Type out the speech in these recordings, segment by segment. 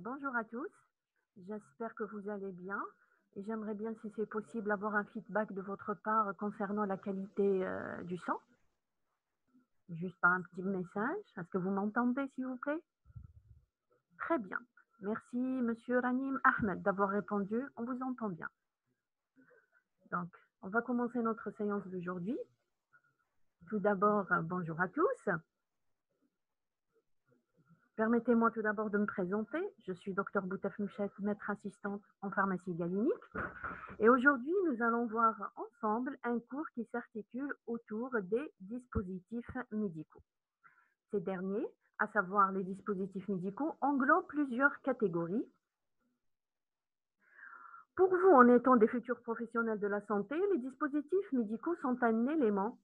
Bonjour à tous, j'espère que vous allez bien et j'aimerais bien, si c'est possible, avoir un feedback de votre part concernant la qualité du son, juste par un petit message. Est-ce que vous m'entendez, s'il vous plaît? Très bien. Merci, Monsieur Ranim Ahmed, d'avoir répondu. On vous entend bien. Donc, on va commencer notre séance d'aujourd'hui. Tout d'abord, bonjour à tous. Permettez-moi tout d'abord de me présenter. Je suis Dr Boutef Mouchet, maître assistante en pharmacie galinique. Et aujourd'hui, nous allons voir ensemble un cours qui s'articule autour des dispositifs médicaux. Ces derniers, à savoir les dispositifs médicaux, englobent plusieurs catégories. Pour vous, en étant des futurs professionnels de la santé, les dispositifs médicaux sont un élément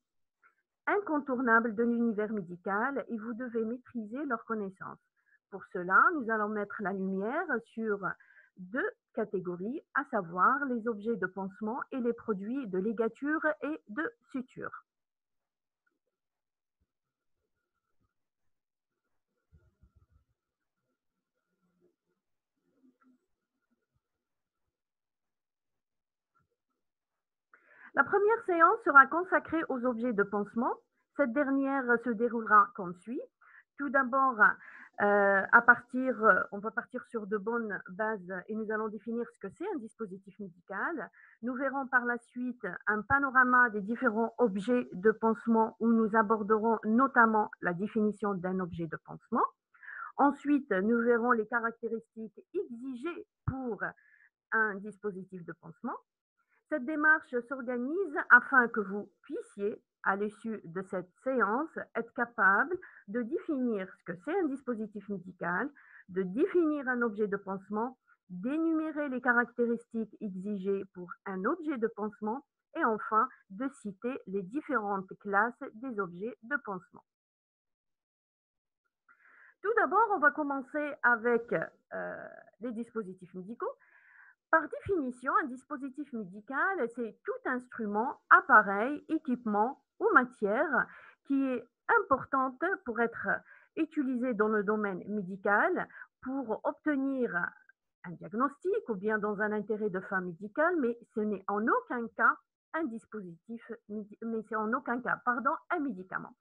incontournable de l'univers médical et vous devez maîtriser leurs connaissances. Pour cela, nous allons mettre la lumière sur deux catégories, à savoir les objets de pansement et les produits de ligature et de suture. La première séance sera consacrée aux objets de pansement. Cette dernière se déroulera comme suit. Tout d'abord, on va partir sur de bonnes bases et nous allons définir ce que c'est un dispositif médical. Nous verrons par la suite un panorama des différents objets de pansement où nous aborderons notamment la définition d'un objet de pansement. Ensuite, nous verrons les caractéristiques exigées pour un dispositif de pansement. Cette démarche s'organise afin que vous puissiez, à l'issue de cette séance, être capable de définir ce que c'est un dispositif médical, de définir un objet de pansement, d'énumérer les caractéristiques exigées pour un objet de pansement et enfin de citer les différentes classes des objets de pansement. Tout d'abord, on va commencer avec les dispositifs médicaux. Par définition, un dispositif médical, c'est tout instrument, appareil, équipement ou matière qui est importante pour être utilisé dans le domaine médical pour obtenir un diagnostic ou bien dans un intérêt de fin médical, mais ce n'est en aucun cas un dispositif, mais c'est en aucun cas, pardon, un médicament.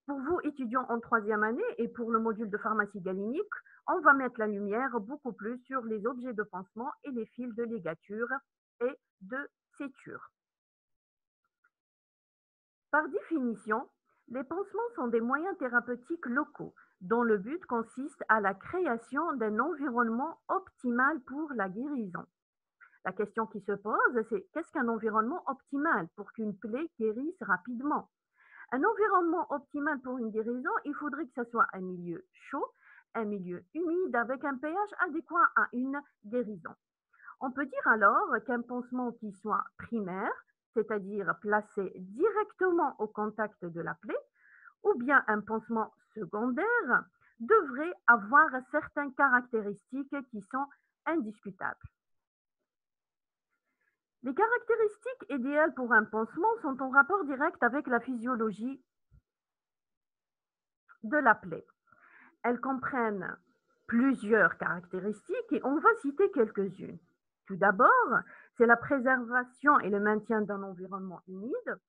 Pour vous, étudiants en troisième année et pour le module de pharmacie galinique, on va mettre la lumière beaucoup plus sur les objets de pansement et les fils de ligature et de suture. Par définition, les pansements sont des moyens thérapeutiques locaux dont le but consiste à la création d'un environnement optimal pour la guérison. La question qui se pose, c'est qu'est-ce qu'un environnement optimal pour qu'une plaie guérisse rapidement? Un environnement optimal pour une guérison, il faudrait que ce soit un milieu chaud, un milieu humide avec un pH adéquat à une guérison. On peut dire alors qu'un pansement qui soit primaire, c'est-à-dire placé directement au contact de la plaie, ou bien un pansement secondaire, devrait avoir certaines caractéristiques qui sont indiscutables. Les caractéristiques idéales pour un pansement sont en rapport direct avec la physiologie de la plaie. Elles comprennent plusieurs caractéristiques et on va citer quelques-unes. Tout d'abord, c'est la préservation et le maintien d'un environnement humide,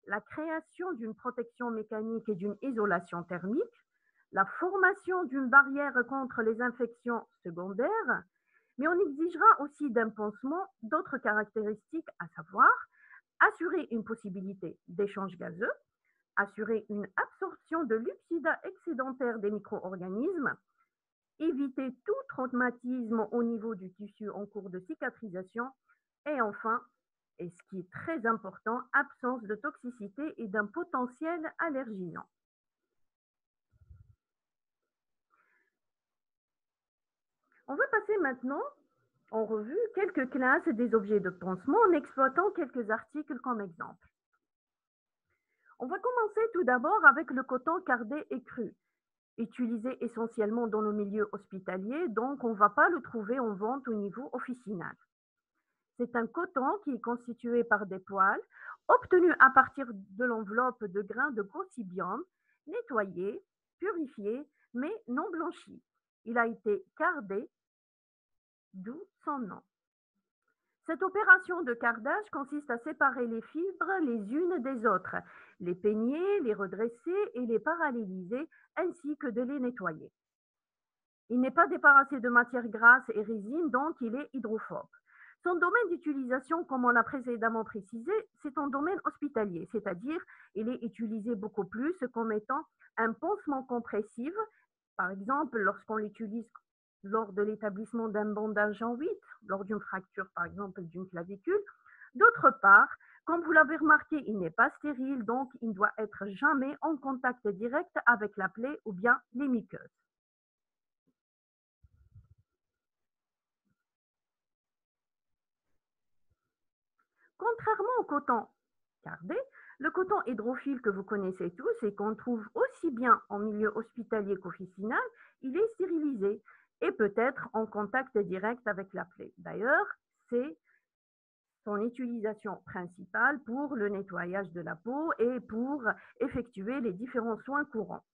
la création d'une protection mécanique et d'une isolation thermique, la formation d'une barrière contre les infections secondaires, mais on exigera aussi d'un pansement d'autres caractéristiques, à savoir assurer une possibilité d'échange gazeux, assurer une absorption de l'oxydat excédentaire des micro-organismes, éviter tout traumatisme au niveau du tissu en cours de cicatrisation et enfin, et ce qui est très important, absence de toxicité et d'un potentiel allergisant. On va passer maintenant en revue quelques classes des objets de pansement en exploitant quelques articles comme exemple. On va commencer tout d'abord avec le coton cardé et cru, utilisé essentiellement dans le milieu hospitalier, donc on ne va pas le trouver en vente au niveau officinal. C'est un coton qui est constitué par des poils obtenus à partir de l'enveloppe de grains de gossypium, nettoyés, purifiés, mais non blanchis. Il a été cardé d'où son nom. Cette opération de cardage consiste à séparer les fibres les unes des autres, les peigner, les redresser et les paralléliser, ainsi que de les nettoyer. Il n'est pas débarrassé de matières grasses et résines, donc il est hydrophobe. Son domaine d'utilisation, comme on l'a précédemment précisé, c'est un domaine hospitalier, c'est-à-dire il est utilisé beaucoup plus comme étant un pansement compressif, par exemple lorsqu'on l'utilise lors de l'établissement d'un bandage en 8, lors d'une fracture par exemple d'une clavicule. D'autre part, comme vous l'avez remarqué, il n'est pas stérile, donc il ne doit être jamais en contact direct avec la plaie ou bien les muqueuses. Contrairement au coton cardé, le coton hydrophile que vous connaissez tous et qu'on trouve aussi bien en milieu hospitalier qu'officinal, il est stérilisé et peut être en contact direct avec la plaie. D'ailleurs, c'est son utilisation principale pour le nettoyage de la peau et pour effectuer les différents soins courants.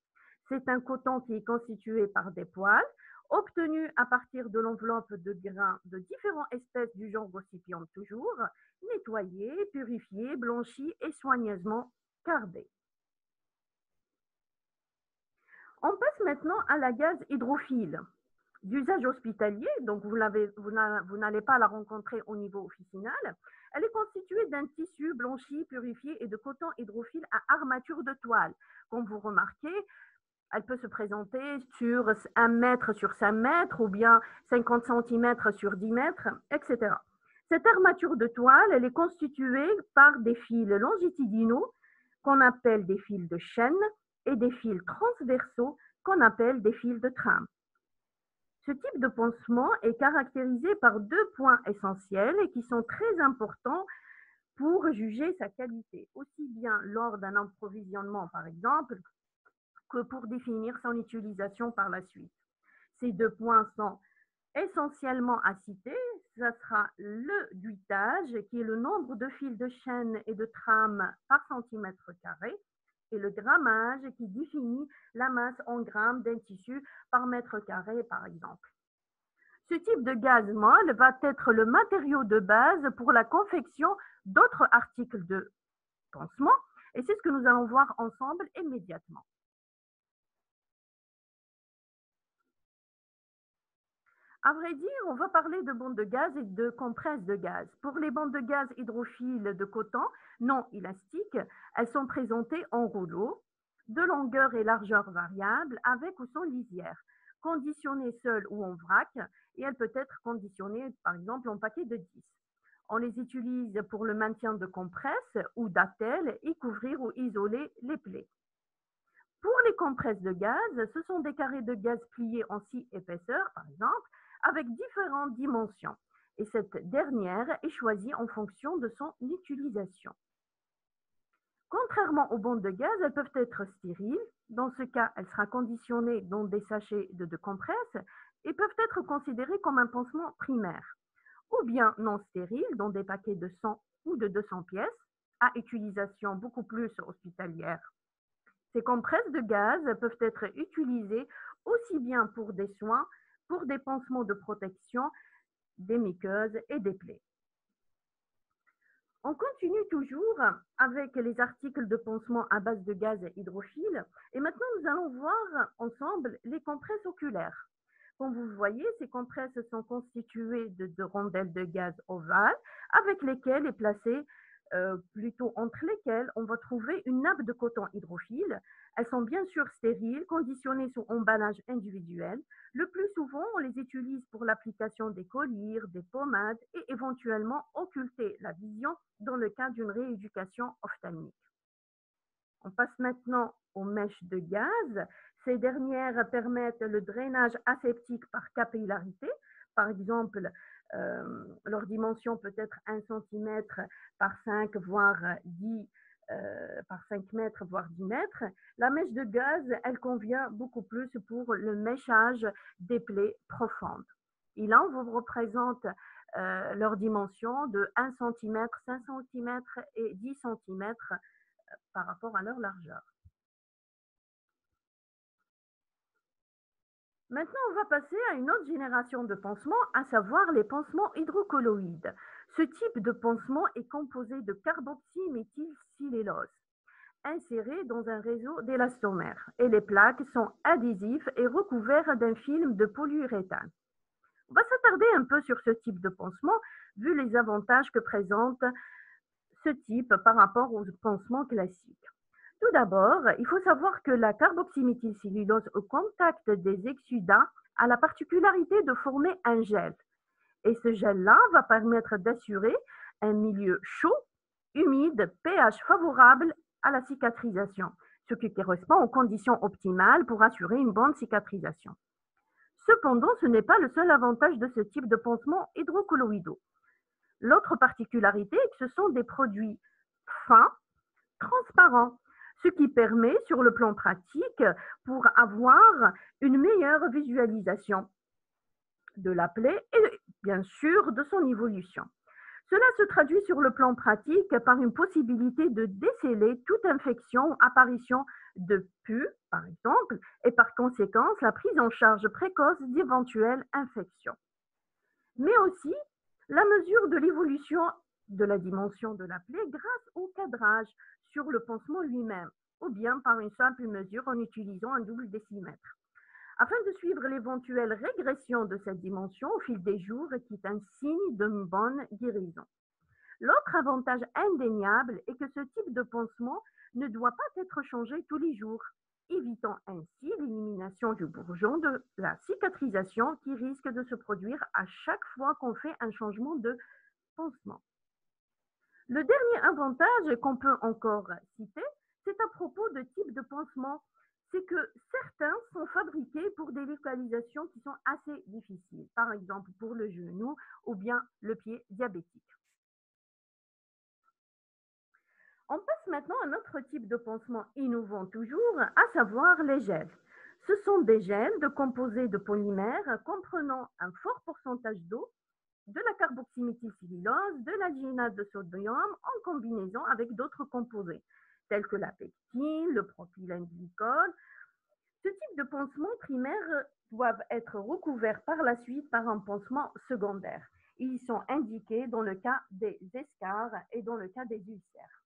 C'est un coton qui est constitué par des poils obtenus à partir de l'enveloppe de grains de différentes espèces du genre Gossypium toujours, nettoyés, purifiés, blanchis et soigneusement cardés. On passe maintenant à la gaze hydrophile. D'usage hospitalier, donc vous n'allez pas la rencontrer au niveau officinal. Elle est constituée d'un tissu blanchi, purifié et de coton hydrophile à armature de toile. Comme vous remarquez, elle peut se présenter sur 1 mètre sur 5 mètres ou bien 50 centimètres sur 10 mètres, etc. Cette armature de toile, elle est constituée par des fils longitudinaux qu'on appelle des fils de chaîne et des fils transversaux qu'on appelle des fils de trame. Ce type de pansement est caractérisé par 2 points essentiels et qui sont très importants pour juger sa qualité, aussi bien lors d'un approvisionnement par exemple, que pour définir son utilisation par la suite. Ces 2 points sont essentiellement à citer, ça sera le duitage, qui est le nombre de fils de chaîne et de trame par centimètre carré, et le grammage, qui définit la masse en grammes d'un tissu par mètre carré, par exemple. Ce type de gaz molle va être le matériau de base pour la confection d'autres articles de pansement, et c'est ce que nous allons voir ensemble immédiatement. À vrai dire, on va parler de bandes de gaz et de compresses de gaz. Pour les bandes de gaz hydrophiles de coton non élastiques, elles sont présentées en rouleau, de longueur et largeur variables, avec ou sans lisière, conditionnées seules ou en vrac, et elles peuvent être conditionnées par exemple en paquet de 10. On les utilise pour le maintien de compresses ou d'attelles et couvrir ou isoler les plaies. Pour les compresses de gaz, ce sont des carrés de gaz pliés en 6 épaisseurs, par exemple, avec différentes dimensions. Et cette dernière est choisie en fonction de son utilisation. Contrairement aux bandes de gaz, elles peuvent être stériles. Dans ce cas, elle sera conditionnée dans des sachets de compresses et peuvent être considérées comme un pansement primaire. Ou bien non stériles, dans des paquets de 100 ou de 200 pièces, à utilisation beaucoup plus hospitalière. Ces compresses de gaz peuvent être utilisées aussi bien pour des soins, pour des pansements de protection des muqueuses et des plaies. On continue toujours avec les articles de pansement à base de gaz hydrophile et maintenant nous allons voir ensemble les compresses oculaires. Comme vous voyez, ces compresses sont constituées de rondelles de gaz ovales avec lesquelles est placée plutôt entre lesquelles on va trouver une nappe de coton hydrophile. Elles sont bien sûr stériles, conditionnées sous emballage individuel. Le plus souvent, on les utilise pour l'application des collyres, des pommades et éventuellement occulter la vision dans le cas d'une rééducation ophtalmique. On passe maintenant aux mèches de gaz. Ces dernières permettent le drainage aseptique par capillarité. Par exemple, leur dimension peut être 1 cm par 5, voire 10 par 5 mètres, voire 10 mètres. La mèche de gaz, elle convient beaucoup plus pour le méchage des plaies profondes. Et là, on vous représente leur dimension de 1 cm, 5 cm et 10 cm par rapport à leur largeur. Maintenant, on va passer à une autre génération de pansements, à savoir les pansements hydrocolloïdes. Ce type de pansement est composé de carboxyméthylcellulose inséré dans un réseau d'élastomères et les plaques sont adhésives et recouvertes d'un film de polyuréthane. On va s'attarder un peu sur ce type de pansement vu les avantages que présente ce type par rapport aux pansements classiques. Tout d'abord, il faut savoir que la carboxyméthylcellulose au contact des exsudats a la particularité de former un gel. Et ce gel-là va permettre d'assurer un milieu chaud, humide, pH favorable à la cicatrisation, ce qui correspond aux conditions optimales pour assurer une bonne cicatrisation. Cependant, ce n'est pas le seul avantage de ce type de pansement hydrocolloïdaux. L'autre particularité est que ce sont des produits fins, transparents, ce qui permet, sur le plan pratique, pour avoir une meilleure visualisation de la plaie et bien sûr de son évolution. Cela se traduit sur le plan pratique par une possibilité de déceler toute infection ou apparition de pus, par exemple, et par conséquent la prise en charge précoce d'éventuelles infections. Mais aussi la mesure de l'évolution de la dimension de la plaie grâce au cadrage sur le pansement lui-même, ou bien par une simple mesure en utilisant un double décimètre afin de suivre l'éventuelle régression de cette dimension au fil des jours qui est un signe d'une bonne guérison. L'autre avantage indéniable est que ce type de pansement ne doit pas être changé tous les jours, évitant ainsi l'élimination du bourgeon de la cicatrisation qui risque de se produire à chaque fois qu'on fait un changement de pansement. Le dernier avantage qu'on peut encore citer, c'est à propos de type de pansement, c'est que certains sont fabriqués pour des localisations qui sont assez difficiles, par exemple pour le genou ou bien le pied diabétique. On passe maintenant à un autre type de pansement innovant toujours, à savoir les gels. Ce sont des gels de composés de polymères comprenant un fort pourcentage d'eau, de la carboxyméthylcellulose, de l'alginate de sodium en combinaison avec d'autres composés, tels que la pectine, le propylène-glycol. Ce type de pansements primaires doivent être recouverts par la suite par un pansement secondaire. Ils sont indiqués dans le cas des escarres et dans le cas des ulcères.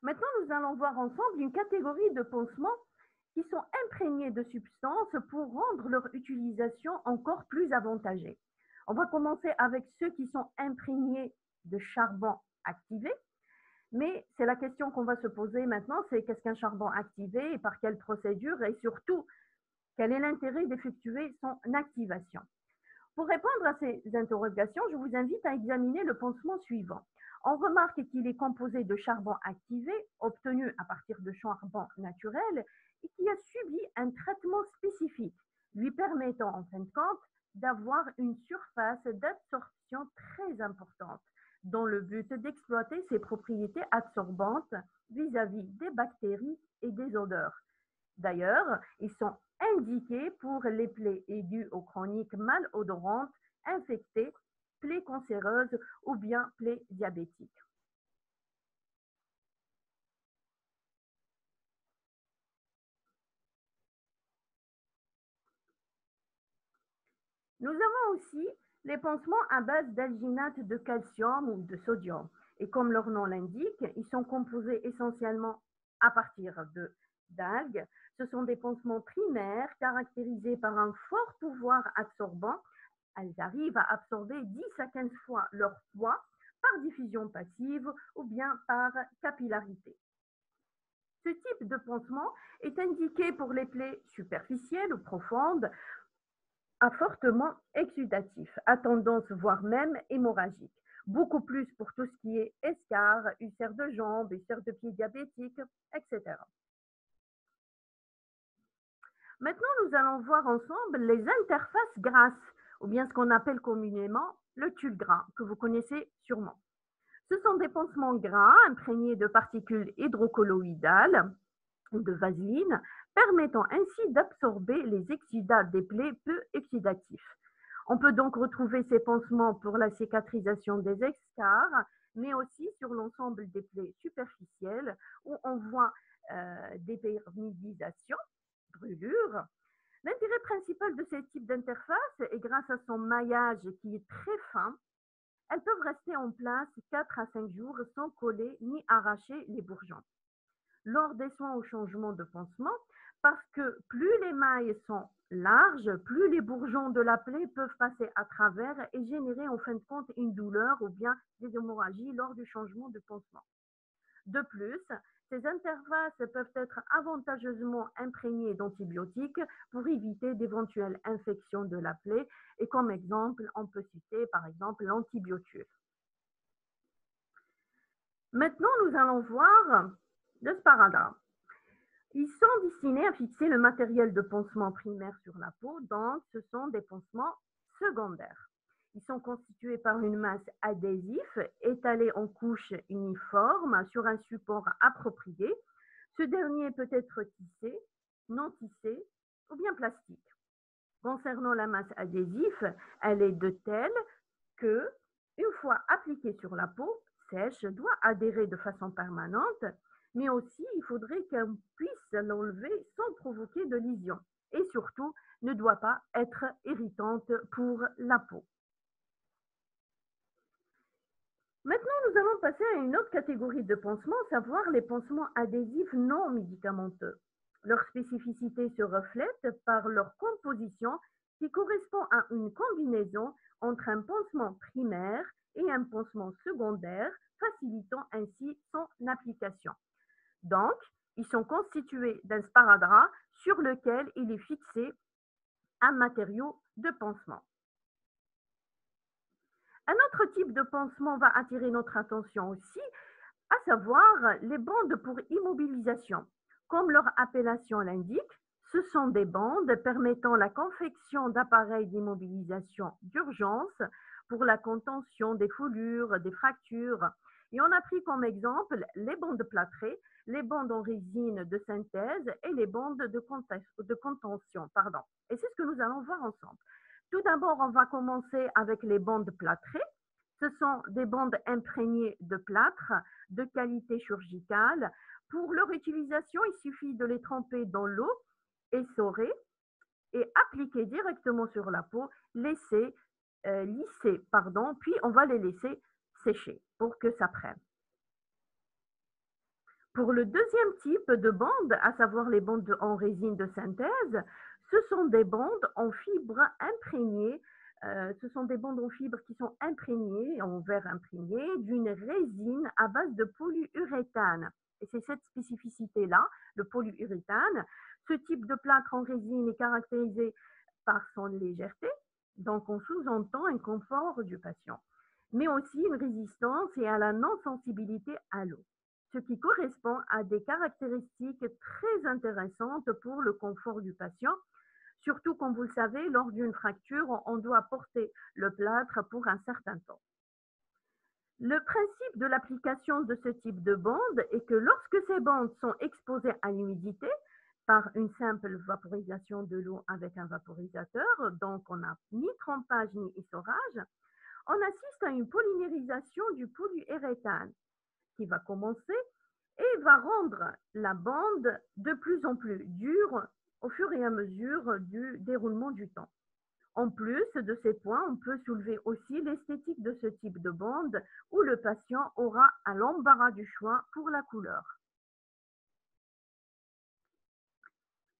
Maintenant, nous allons voir ensemble une catégorie de pansements qui sont imprégnés de substances pour rendre leur utilisation encore plus avantagée. On va commencer avec ceux qui sont imprégnés de charbon activé, mais c'est la question qu'on va se poser maintenant, c'est qu'est-ce qu'un charbon activé et par quelle procédure et surtout, quel est l'intérêt d'effectuer son activation. Pour répondre à ces interrogations, je vous invite à examiner le pansement suivant. On remarque qu'il est composé de charbon activé, obtenu à partir de charbon naturel, et qui a subi un traitement spécifique, lui permettant en fin de compte d'avoir une surface d'absorption très importante, dans le but d'exploiter ses propriétés absorbantes vis-à-vis des bactéries et des odeurs. D'ailleurs, ils sont indiqués pour les plaies aiguës ou chroniques malodorantes, infectées, plaies cancéreuses ou bien plaies diabétiques. Nous avons aussi les pansements à base d'alginate de calcium ou de sodium. Et comme leur nom l'indique, ils sont composés essentiellement à partir d'algues. Ce sont des pansements primaires caractérisés par un fort pouvoir absorbant. Elles arrivent à absorber 10 à 15 fois leur poids par diffusion passive ou bien par capillarité. Ce type de pansement est indiqué pour les plaies superficielles ou profondes à fortement exudatif, à tendance voire même hémorragique. Beaucoup plus pour tout ce qui est escarres, ulcères de jambes, ulcères de pieds diabétiques, etc. Maintenant, nous allons voir ensemble les interfaces grasses, ou bien ce qu'on appelle communément le tulle gras, que vous connaissez sûrement. Ce sont des pansements gras imprégnés de particules hydrocolloïdales ou de vaseline, permettant ainsi d'absorber les exudats des plaies peu exudatifs. On peut donc retrouver ces pansements pour la cicatrisation des escarres, mais aussi sur l'ensemble des plaies superficielles où on voit des permidisations brûlures. L'intérêt principal de ces types d'interfaces est grâce à son maillage qui est très fin. Elles peuvent rester en place 4 à 5 jours sans coller ni arracher les bourgeons. Lors des soins au changement de pansement, parce que plus les mailles sont larges, plus les bourgeons de la plaie peuvent passer à travers et générer en fin de compte une douleur ou bien des hémorragies lors du changement de pansement. De plus, ces interfaces peuvent être avantageusement imprégnées d'antibiotiques pour éviter d'éventuelles infections de la plaie et comme exemple, on peut citer par exemple l'antibiotus. Maintenant, nous allons voir le sparadrap. Ils sont destinés à fixer le matériel de pansement primaire sur la peau, donc ce sont des pansements secondaires. Ils sont constitués par une masse adhésive étalée en couches uniformes sur un support approprié. Ce dernier peut être tissé, non tissé ou bien plastique. Concernant la masse adhésive, elle est de telle que, une fois appliquée sur la peau sèche, doit adhérer de façon permanente, mais aussi il faudrait qu'on puisse l'enlever sans provoquer de lésion et surtout ne doit pas être irritante pour la peau. Maintenant, nous allons passer à une autre catégorie de pansements, savoir les pansements adhésifs non médicamenteux. Leur spécificité se reflète par leur composition qui correspond à une combinaison entre un pansement primaire et un pansement secondaire, facilitant ainsi son application. Donc, ils sont constitués d'un sparadrap sur lequel il est fixé un matériau de pansement. Un autre type de pansement va attirer notre attention aussi, à savoir les bandes pour immobilisation. Comme leur appellation l'indique, ce sont des bandes permettant la confection d'appareils d'immobilisation d'urgence pour la contention des foulures, des fractures. Et on a pris comme exemple les bandes plâtrées, les bandes en résine de synthèse et les bandes de contention. Et c'est ce que nous allons voir ensemble. Tout d'abord, on va commencer avec les bandes plâtrées. Ce sont des bandes imprégnées de plâtre de qualité chirurgicale. Pour leur utilisation, il suffit de les tremper dans l'eau, essorer et appliquer directement sur la peau, lisser, puis on va les laisser sécher pour que ça prenne. Pour le deuxième type de bandes, à savoir les bandes en résine de synthèse, ce sont des bandes en fibres imprégnées, ce sont des bandes en fibres qui sont imprégnées, en verre imprégné, d'une résine à base de polyuréthane. Et c'est cette spécificité-là, le polyuréthane. Ce type de plâtre en résine est caractérisé par son légèreté, donc on sous-entend un confort du patient, mais aussi une résistance et à la non-sensibilité à l'eau, ce qui correspond à des caractéristiques très intéressantes pour le confort du patient. Surtout, comme vous le savez, lors d'une fracture, on doit porter le plâtre pour un certain temps. Le principe de l'application de ce type de bande est que lorsque ces bandes sont exposées à l'humidité, par une simple vaporisation de l'eau avec un vaporisateur, donc on n'a ni trempage ni essorage, on assiste à une polymérisation du polyuréthane qui va commencer et va rendre la bande de plus en plus dure au fur et à mesure du déroulement du temps. En plus de ces points, on peut soulever aussi l'esthétique de ce type de bande où le patient aura un embarras du choix pour la couleur.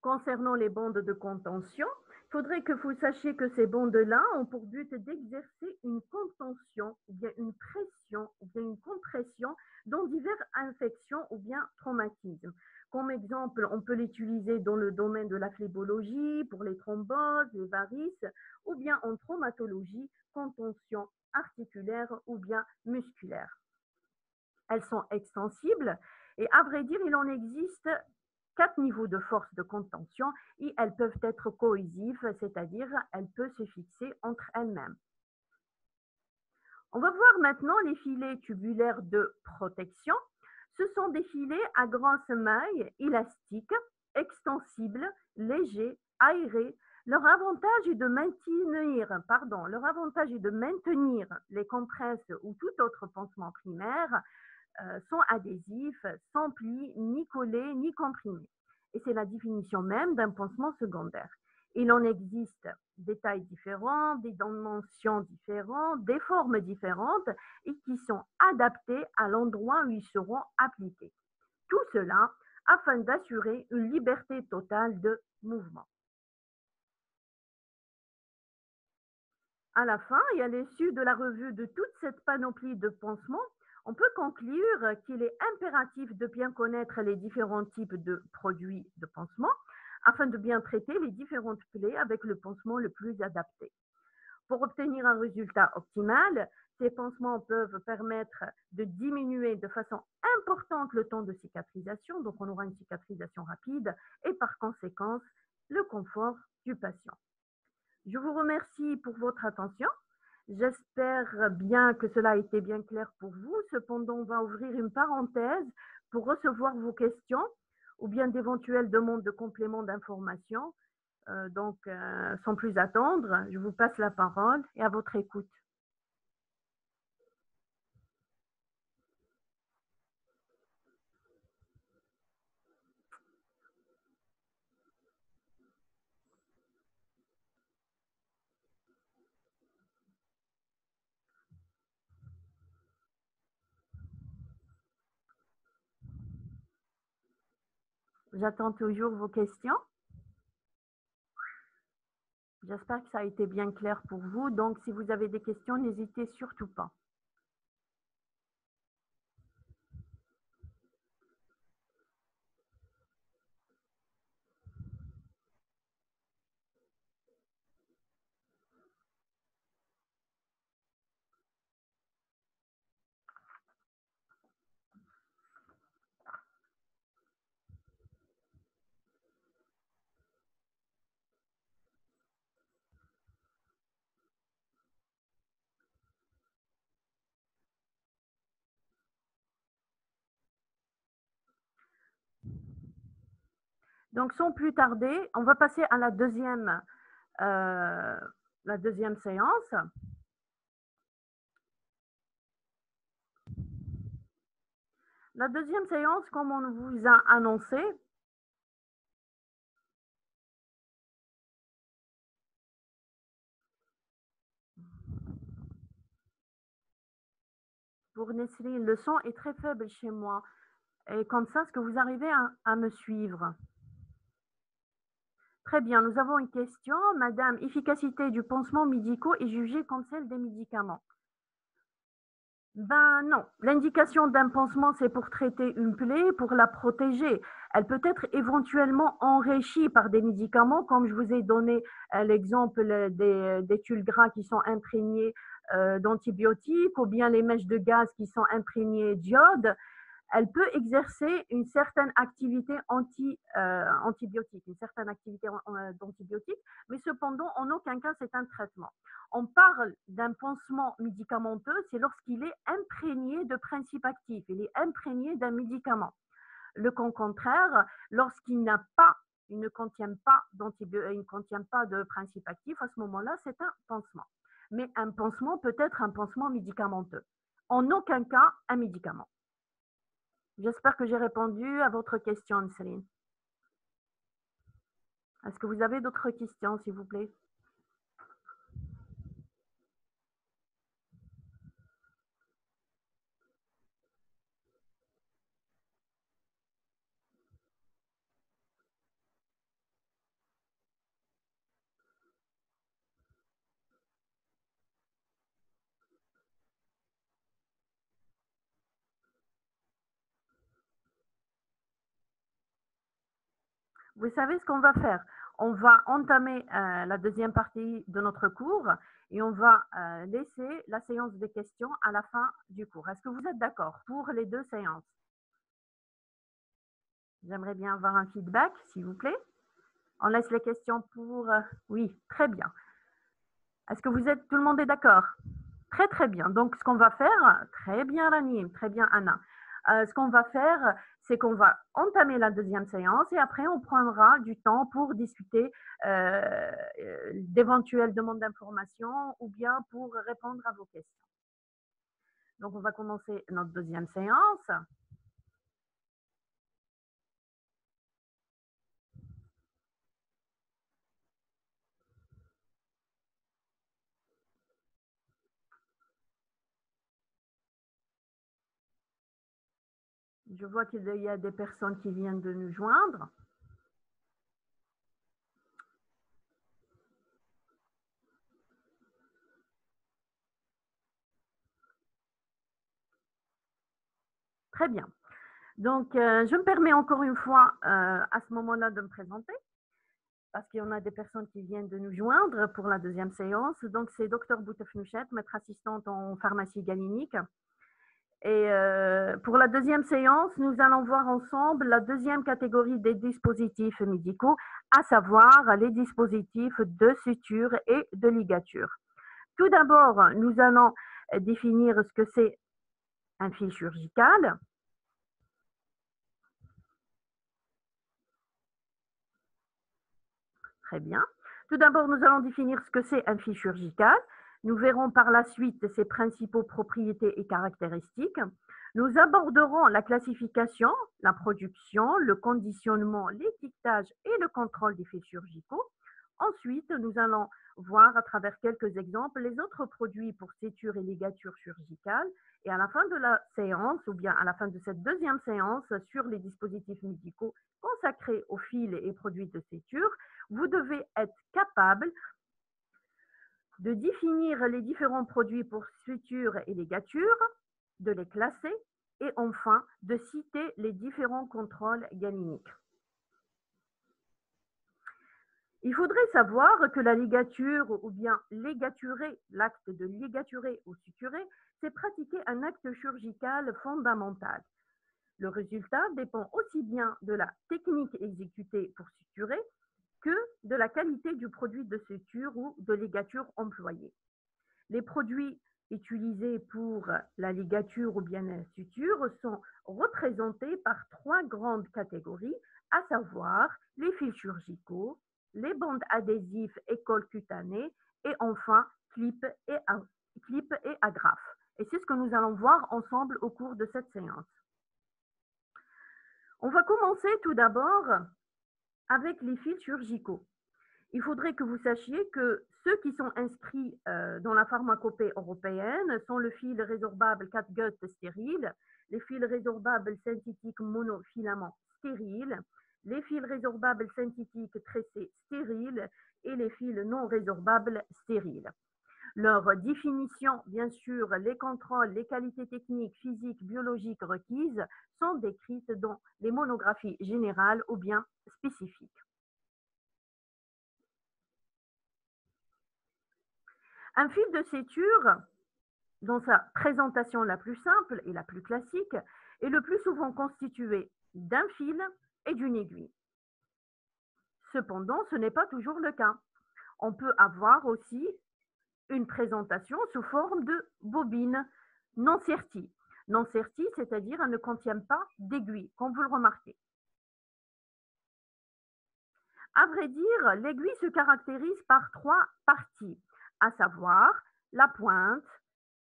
Concernant les bandes de contention, il faudrait que vous sachiez que ces bandes-là ont pour but d'exercer une contention, ou bien une pression, ou bien une compression dans diverses infections ou bien traumatismes. Comme exemple, on peut l'utiliser dans le domaine de la phlébologie, pour les thromboses, les varices, ou bien en traumatologie, contention articulaire ou bien musculaire. Elles sont extensibles et à vrai dire, il en existe 4 niveaux de force de contention et elles peuvent être cohésives, c'est-à-dire elles peuvent se fixer entre elles-mêmes. On va voir maintenant les filets tubulaires de protection. Ce sont des filets à grosses mailles élastiques, extensibles, légers, aérés. Leur avantage est de maintenir les compresses ou tout autre pansement primaire sont adhésifs, sans plis, ni collés, ni comprimés. et c'est la définition même d'un pansement secondaire. Il en existe des tailles différentes, des dimensions différentes, des formes différentes et qui sont adaptées à l'endroit où ils seront appliqués. Tout cela afin d'assurer une liberté totale de mouvement. À la fin et à l'issue de la revue de toute cette panoplie de pansements, on peut conclure qu'il est impératif de bien connaître les différents types de produits de pansement afin de bien traiter les différentes plaies avec le pansement le plus adapté. Pour obtenir un résultat optimal, ces pansements peuvent permettre de diminuer de façon importante le temps de cicatrisation, donc on aura une cicatrisation rapide et par conséquent le confort du patient. Je vous remercie pour votre attention. J'espère bien que cela a été bien clair pour vous. Cependant, on va ouvrir une parenthèse pour recevoir vos questions ou bien d'éventuelles demandes de compléments d'information. Sans plus attendre, je vous passe la parole et à votre écoute. J'attends toujours vos questions. J'espère que ça a été bien clair pour vous. Donc, si vous avez des questions, n'hésitez surtout pas. Donc, sans plus tarder, on va passer à la deuxième séance. La deuxième séance, comme on vous a annoncé, pour Nesrine, le son est très faible chez moi. Et comme ça, est-ce que vous arrivez à me suivre? Très bien, nous avons une question. Madame, efficacité du pansement médicaux est jugée comme celle des médicaments. Ben non, l'indication d'un pansement, c'est pour traiter une plaie, pour la protéger. Elle peut être éventuellement enrichie par des médicaments, comme je vous ai donné l'exemple des tuiles gras qui sont imprégnés d'antibiotiques, ou bien les mèches de gaz qui sont imprégnées d'iode. Elle peut exercer une certaine activité antibiotique, une certaine activité d'antibiotique, mais cependant, en aucun cas, c'est un traitement. On parle d'un pansement médicamenteux, c'est lorsqu'il est imprégné de principes actifs, il est imprégné d'un médicament. Le cas contraire, lorsqu'il n'a pas, il ne contient pas de principes actifs, à ce moment-là, c'est un pansement. Mais un pansement peut être un pansement médicamenteux. En aucun cas, un médicament. J'espère que j'ai répondu à votre question, Céline. Est-ce que vous avez d'autres questions, s'il vous plaît? Vous savez ce qu'on va faire? On va entamer la deuxième partie de notre cours et on va laisser la séance des questions à la fin du cours. Est-ce que vous êtes d'accord pour les deux séances? J'aimerais bien avoir un feedback, s'il vous plaît. On laisse les questions pour... oui, très bien. Est-ce que tout le monde est d'accord? Très, très bien. Donc, ce qu'on va faire, très bien Ranim, très bien Anna. Ce qu'on va faire, c'est qu'on va entamer la deuxième séance et après, on prendra du temps pour discuter d'éventuelles demandes d'informations ou bien pour répondre à vos questions. Donc, on va commencer notre deuxième séance. Je vois qu'il y a des personnes qui viennent de nous joindre. Très bien. Donc, je me permets encore une fois à ce moment-là de me présenter parce qu'il y en a des personnes qui viennent de nous joindre pour la deuxième séance. Donc, c'est Dr Boutefnouchet, maître assistante en pharmacie galinique. Et pour la deuxième séance, nous allons voir ensemble la deuxième catégorie des dispositifs médicaux, à savoir les dispositifs de suture et de ligature. Tout d'abord, nous allons définir ce que c'est un fil chirurgical. Très bien. Tout d'abord, nous allons définir ce que c'est un fil chirurgical. Nous verrons par la suite ses principaux propriétés et caractéristiques. Nous aborderons la classification, la production, le conditionnement, l'étiquetage et le contrôle des fils chirurgicaux. Ensuite, nous allons voir à travers quelques exemples les autres produits pour suture et ligature chirurgicale. Et à la fin de la séance, ou bien à la fin de cette deuxième séance sur les dispositifs médicaux consacrés aux fils et produits de suture, vous devez être capable de définir les différents produits pour suture et ligature, de les classer et enfin de citer les différents contrôles galiniques. Il faudrait savoir que la ligature ou bien ligaturer, l'acte de ligaturer ou suturer, c'est pratiquer un acte chirurgical fondamental. Le résultat dépend aussi bien de la technique exécutée pour suturer que de la qualité du produit de suture ou de ligature employé. Les produits utilisés pour la ligature ou bien la suture sont représentés par trois grandes catégories, à savoir les fils chirurgicaux, les bandes adhésives et colle cutanée, et enfin clips et agrafes. Et c'est ce que nous allons voir ensemble au cours de cette séance. On va commencer tout d'abord avec les fils chirurgicaux. Il faudrait que vous sachiez que ceux qui sont inscrits dans la pharmacopée européenne sont le fil résorbable catgut stérile, les fils résorbables synthétiques monofilaments stériles, les fils résorbables synthétiques tressés stériles et les fils non résorbables stériles. Leur définition, bien sûr, les contrôles, les qualités techniques, physiques, biologiques requises sont décrites dans les monographies générales ou bien spécifiques. Un fil de suture, dans sa présentation la plus simple et la plus classique, est le plus souvent constitué d'un fil et d'une aiguille. Cependant, ce n'est pas toujours le cas. On peut avoir aussi une présentation sous forme de bobine non sertie. Non sertie, c'est-à-dire elle ne contient pas d'aiguille, comme vous le remarquez. À vrai dire, l'aiguille se caractérise par trois parties, à savoir la pointe,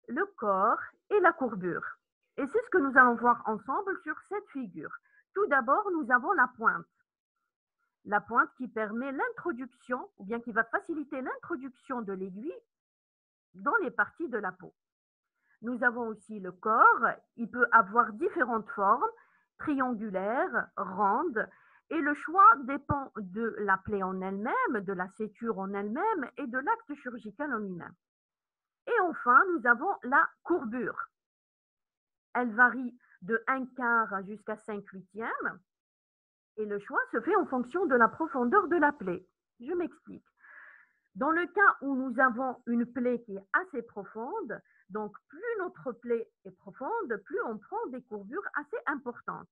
le corps et la courbure. Et c'est ce que nous allons voir ensemble sur cette figure. Tout d'abord, nous avons la pointe. La pointe qui permet l'introduction, ou bien qui va faciliter l'introduction de l'aiguille dans les parties de la peau. Nous avons aussi le corps. Il peut avoir différentes formes, triangulaires, rondes, et le choix dépend de la plaie en elle-même, de la suture en elle-même et de l'acte chirurgical en lui-même. Et enfin, nous avons la courbure. Elle varie de 1/4 jusqu'à 5/8 et le choix se fait en fonction de la profondeur de la plaie. Je m'explique. Dans le cas où nous avons une plaie qui est assez profonde, donc plus notre plaie est profonde, plus on prend des courbures assez importantes.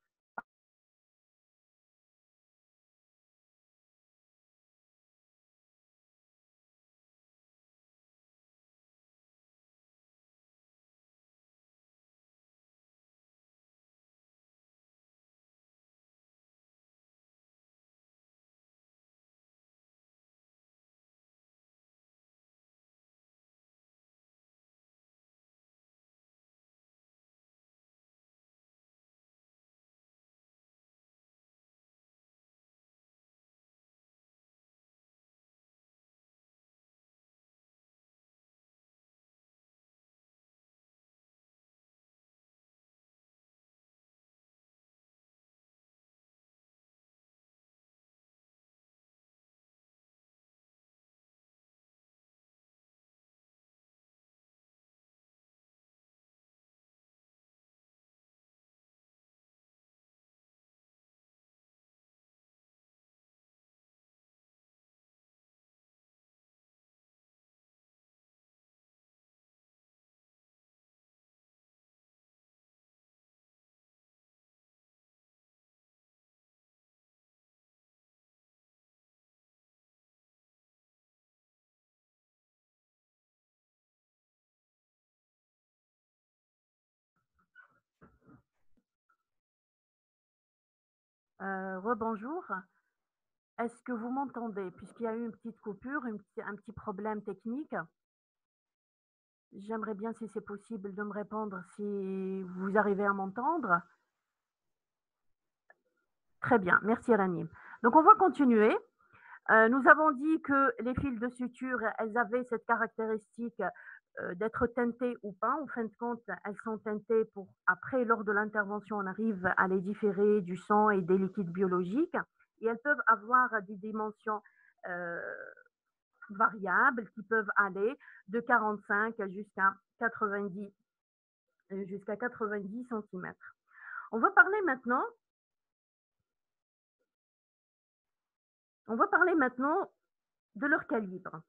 Rebonjour. Est-ce que vous m'entendez? Puisqu'il y a eu une petite coupure, un petit problème technique, j'aimerais bien, si c'est possible, de me répondre si vous arrivez à m'entendre. Très bien, merci Alanim. Donc on va continuer. Nous avons dit que les fils de suture, elles avaient cette caractéristique d'être teintées ou pas. En fin de compte, elles sont teintées pour après, lors de l'intervention, on arrive à les différer du sang et des liquides biologiques. Et elles peuvent avoir des dimensions euh, variables qui peuvent aller de 45 jusqu'à 90 centimètres. On va parler maintenant, on va parler maintenant de leur calibre.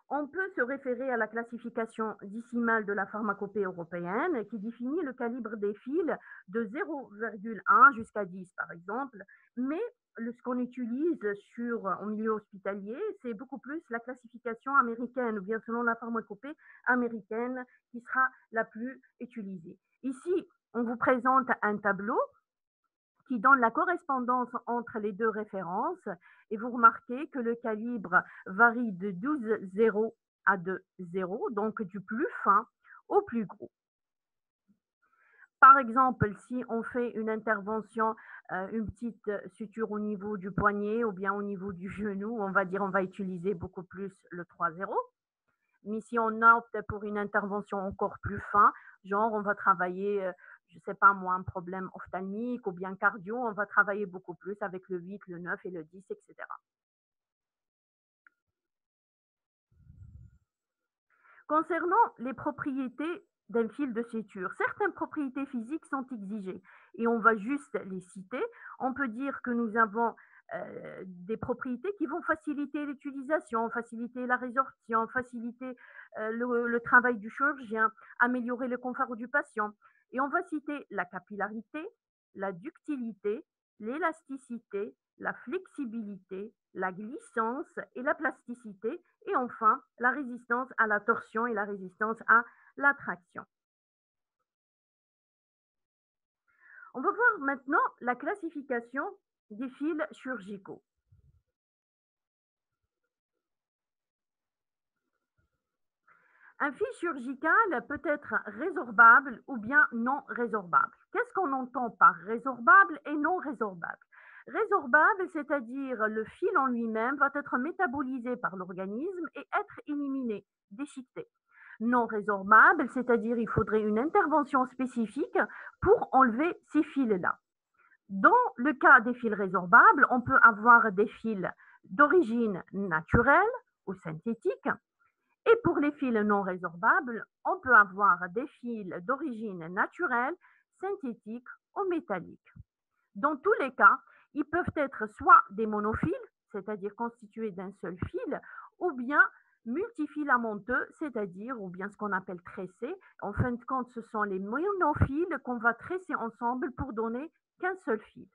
On peut se référer à la classification décimale de la pharmacopée européenne qui définit le calibre des fils de 0,1 jusqu'à 10 par exemple, mais ce qu'on utilise en milieu hospitalier, c'est beaucoup plus la classification américaine ou bien selon la pharmacopée américaine qui sera la plus utilisée. Ici, on vous présente un tableau qui donne la correspondance entre les deux références et vous remarquez que le calibre varie de 12,0 à 2,0, donc du plus fin au plus gros. Par exemple, si on fait une intervention, une petite suture au niveau du poignet ou bien au niveau du genou, on va utiliser beaucoup plus le 3,0. Mais si on opte pour une intervention encore plus fin, genre on va travailler, je ne sais pas moi, un problème ophtalmique ou bien cardio, on va travailler beaucoup plus avec le 8, le 9 et le 10, etc. Concernant les propriétés d'un fil de suture, certaines propriétés physiques sont exigées et on va juste les citer. On peut dire que nous avons des propriétés qui vont faciliter l'utilisation, faciliter la résorption, faciliter le travail du chirurgien, améliorer le confort du patient. Et on va citer la capillarité, la ductilité, l'élasticité, la flexibilité, la glissance et la plasticité, et enfin la résistance à la torsion et la résistance à l'attraction. On va voir maintenant la classification des fils chirurgicaux. Un fil chirurgical peut être résorbable ou bien non résorbable. Qu'est-ce qu'on entend par résorbable et non résorbable? Résorbable, c'est-à-dire le fil en lui-même va être métabolisé par l'organisme et être éliminé, déchiqueté. Non résorbable, c'est-à-dire il faudrait une intervention spécifique pour enlever ces fils-là. Dans le cas des fils résorbables, on peut avoir des fils d'origine naturelle ou synthétique. Et pour les fils non résorbables, on peut avoir des fils d'origine naturelle, synthétique ou métallique. Dans tous les cas, ils peuvent être soit des monofils, c'est-à-dire constitués d'un seul fil, ou bien multifilamenteux, c'est-à-dire, ou bien ce qu'on appelle tressés. En fin de compte, ce sont les monofils qu'on va tresser ensemble pour donner qu'un seul fil.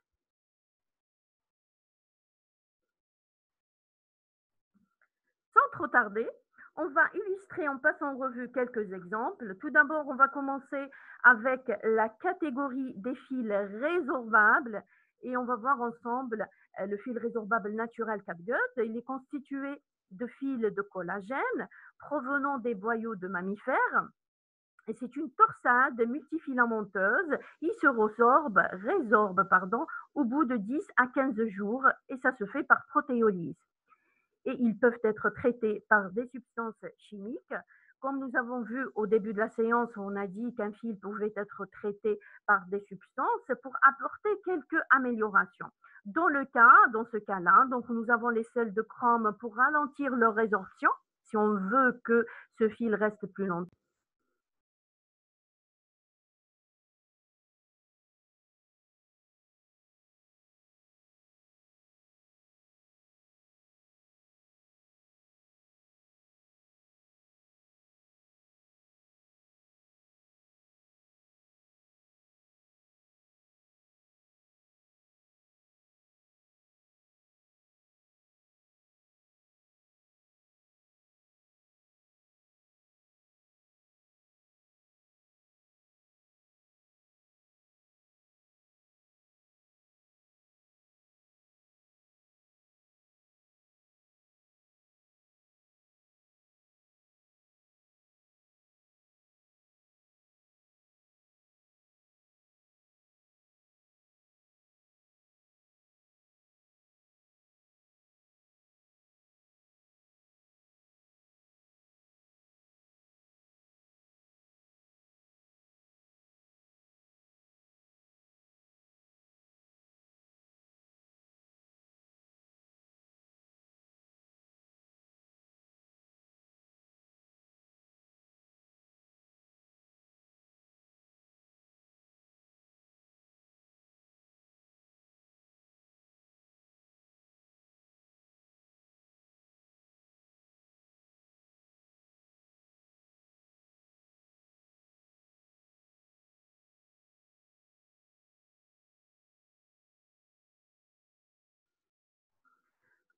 Sans trop tarder, on va illustrer en passant en revue quelques exemples. Tout d'abord, on va commencer avec la catégorie des fils résorbables et on va voir ensemble le fil résorbable naturel catgut. Il est constitué de fils de collagène provenant des boyaux de mammifères. Et c'est une torsade multifilamenteuse. Il se résorbe, au bout de 10 à 15 jours et ça se fait par protéolyse et ils peuvent être traités par des substances chimiques. Comme nous avons vu au début de la séance, on a dit qu'un fil pouvait être traité par des substances pour apporter quelques améliorations. Dans ce cas-là, donc nous avons les sels de chrome pour ralentir leur résorption, si on veut que ce fil reste plus longtemps.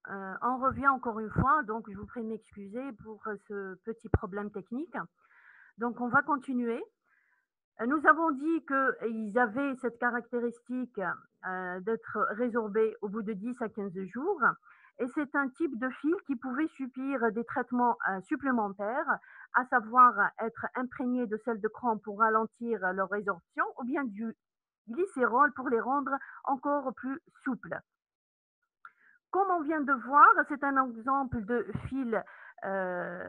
On revient encore une fois, donc je vous prie de m'excuser pour ce petit problème technique. Donc on va continuer. Nous avons dit qu'ils avaient cette caractéristique d'être résorbés au bout de 10 à 15 jours. Et c'est un type de fil qui pouvait subir des traitements supplémentaires, à savoir être imprégné de sel de cran pour ralentir leur résorption ou bien du glycérol pour les rendre encore plus souples. Comme on vient de voir, c'est un exemple de fil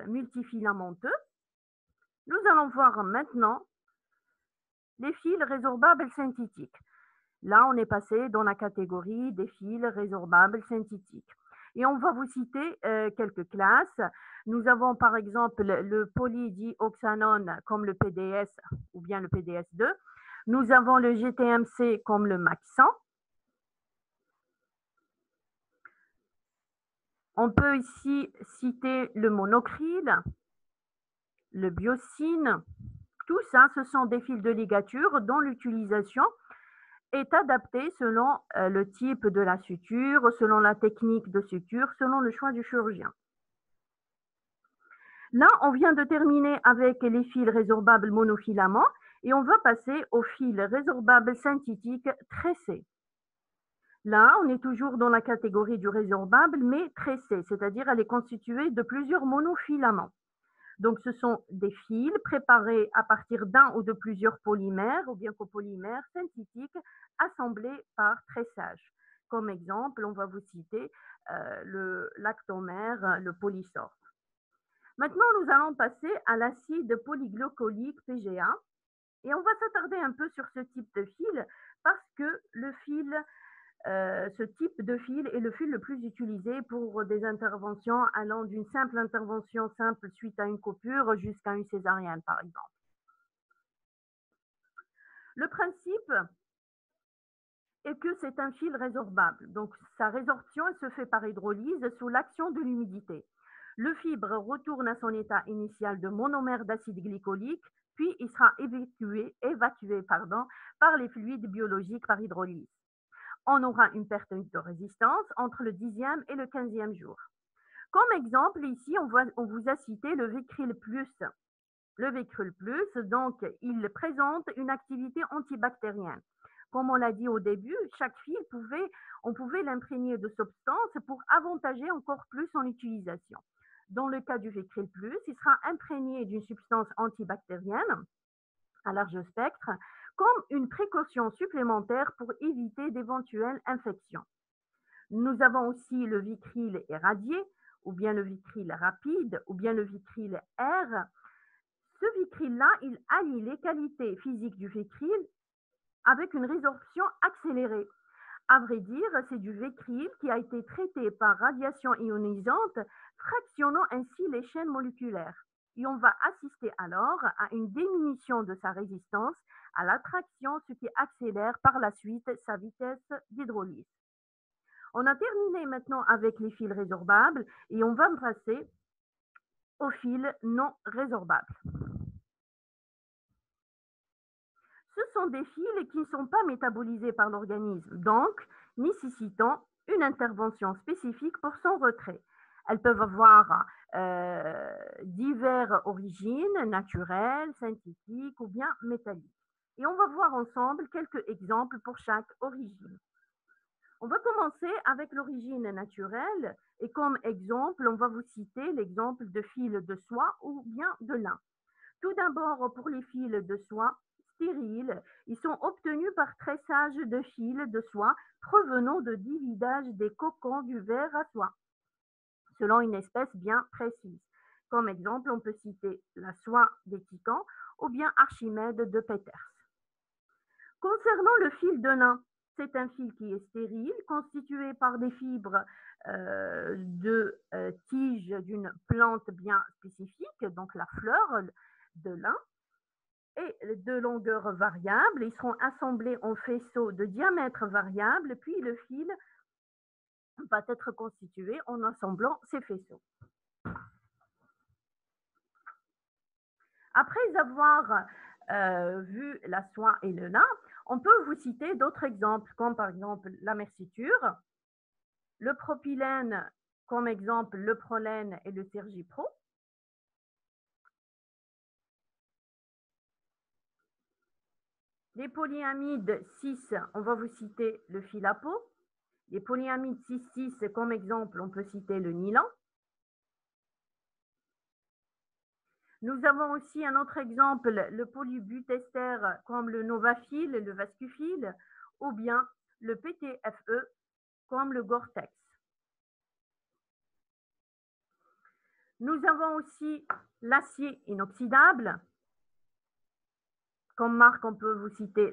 multifilamenteux. Nous allons voir maintenant les fils résorbables synthétiques. Là, on est passé dans la catégorie des fils résorbables synthétiques. Et on va vous citer quelques classes. Nous avons par exemple le polydioxanone comme le PDS ou bien le PDS2. Nous avons le GTMC comme le MAX100. On peut ici citer le monocryl, le biocine. Tout ça, ce sont des fils de ligature dont l'utilisation est adaptée selon le type de la suture, selon la technique de suture, selon le choix du chirurgien. Là, on vient de terminer avec les fils résorbables monofilaments et on va passer aux fils résorbables synthétiques tressés. Là, on est toujours dans la catégorie du résorbable, mais tressé, c'est-à-dire elle est constituée de plusieurs monofilaments. Donc, ce sont des fils préparés à partir d'un ou de plusieurs polymères ou bien copolymères synthétiques assemblés par tressage. Comme exemple, on va vous citer le lactomère, le polysort. Maintenant, nous allons passer à l'acide polyglycolique PGA et on va s'attarder un peu sur ce type de fil parce que ce type de fil est le fil le plus utilisé pour des interventions allant d'une simple intervention simple suite à une coupure jusqu'à une césarienne, par exemple. Le principe est que c'est un fil résorbable. Donc, sa résorption se fait par hydrolyse sous l'action de l'humidité. Le fibre retourne à son état initial de monomère d'acide glycolique, puis il sera évacué par les fluides biologiques par hydrolyse. On aura une perte de résistance entre le 10e et le 15e jour. Comme exemple, ici, on vous a cité le Vicryl Plus. Le Vicryl Plus, donc, il présente une activité antibactérienne. Comme on l'a dit au début, chaque fil, on pouvait l'imprégner de substances pour avantager encore plus son utilisation. Dans le cas du Vicryl Plus, il sera imprégné d'une substance antibactérienne à large spectre, comme une précaution supplémentaire pour éviter d'éventuelles infections. Nous avons aussi le Vicryl irradié, ou bien le Vicryl rapide, ou bien le Vicryl R. Ce Vicryl-là, il allie les qualités physiques du Vicryl avec une résorption accélérée. À vrai dire, c'est du Vicryl qui a été traité par radiation ionisante, fractionnant ainsi les chaînes moléculaires. Et on va assister alors à une diminution de sa résistance à l'attraction, ce qui accélère par la suite sa vitesse d'hydrolyse. On a terminé maintenant avec les fils résorbables et on va passer aux fils non résorbables. Ce sont des fils qui ne sont pas métabolisés par l'organisme, donc nécessitant une intervention spécifique pour son retrait. Elles peuvent avoir diverses origines, naturelles, synthétiques ou bien métalliques. Et on va voir ensemble quelques exemples pour chaque origine. On va commencer avec l'origine naturelle et comme exemple, on va vous citer l'exemple de fils de soie ou bien de lin. Tout d'abord, pour les fils de soie stériles, ils sont obtenus par tressage de fils de soie provenant de dividage des cocons du ver à soie, selon une espèce bien précise. Comme exemple, on peut citer la soie des Titans ou bien Archimède de Peters. Concernant le fil de lin, c'est un fil qui est stérile, constitué par des fibres de tiges d'une plante bien spécifique, donc la fleur de lin, et de longueur variable. Ils seront assemblés en faisceaux de diamètre variable, puis le fil va être constitué en assemblant ces faisceaux. Après avoir vu la soie et le lin, on peut vous citer d'autres exemples, comme par exemple la merciture, le propylène comme exemple le prolène et le Sergipro. Les polyamides 6, on va vous citer le fil à peau. Les polyamides 6,6, comme exemple, on peut citer le nylon. Nous avons aussi un autre exemple, le polybutester comme le Novafil, le Vascufil, ou bien le PTFE comme le Gore-Tex. Nous avons aussi l'acier inoxydable. Comme marque, on peut vous citer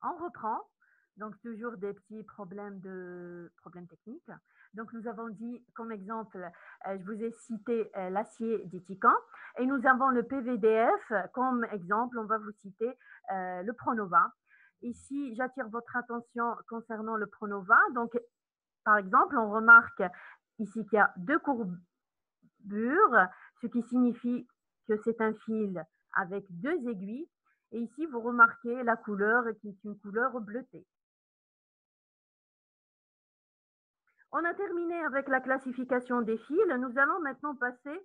on reprend, donc toujours des petits problèmes techniques. Donc nous avons dit comme exemple, je vous ai cité l'acier d'Itican et nous avons le PVDF comme exemple, on va vous citer le Pronova. Ici, j'attire votre attention concernant le Pronova. Donc, par exemple, on remarque ici qu'il y a deux courbures, ce qui signifie que c'est un fil avec deux aiguilles. Et ici, vous remarquez la couleur qui est une couleur bleutée. On a terminé avec la classification des fils. Nous allons maintenant passer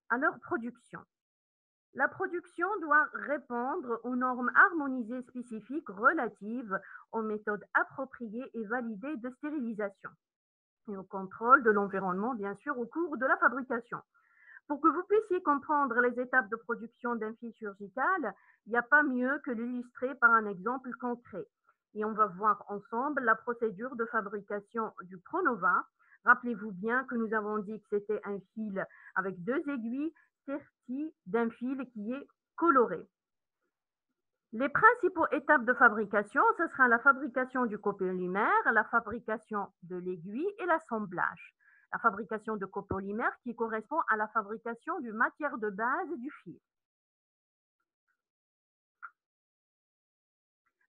à leur production. La production doit répondre aux normes harmonisées spécifiques relatives aux méthodes appropriées et validées de stérilisation et au contrôle de l'environnement, bien sûr, au cours de la fabrication. Pour que vous puissiez comprendre les étapes de production d'un fil chirurgical, il n'y a pas mieux que l'illustrer par un exemple concret. Et on va voir ensemble la procédure de fabrication du Pronova. Rappelez-vous bien que nous avons dit que c'était un fil avec deux aiguilles serties d'un fil qui est coloré. Les principaux étapes de fabrication, ce sera la fabrication du copolymère, la fabrication de l'aiguille et l'assemblage. La fabrication de copolymère qui correspond à la fabrication du matière de base du fil.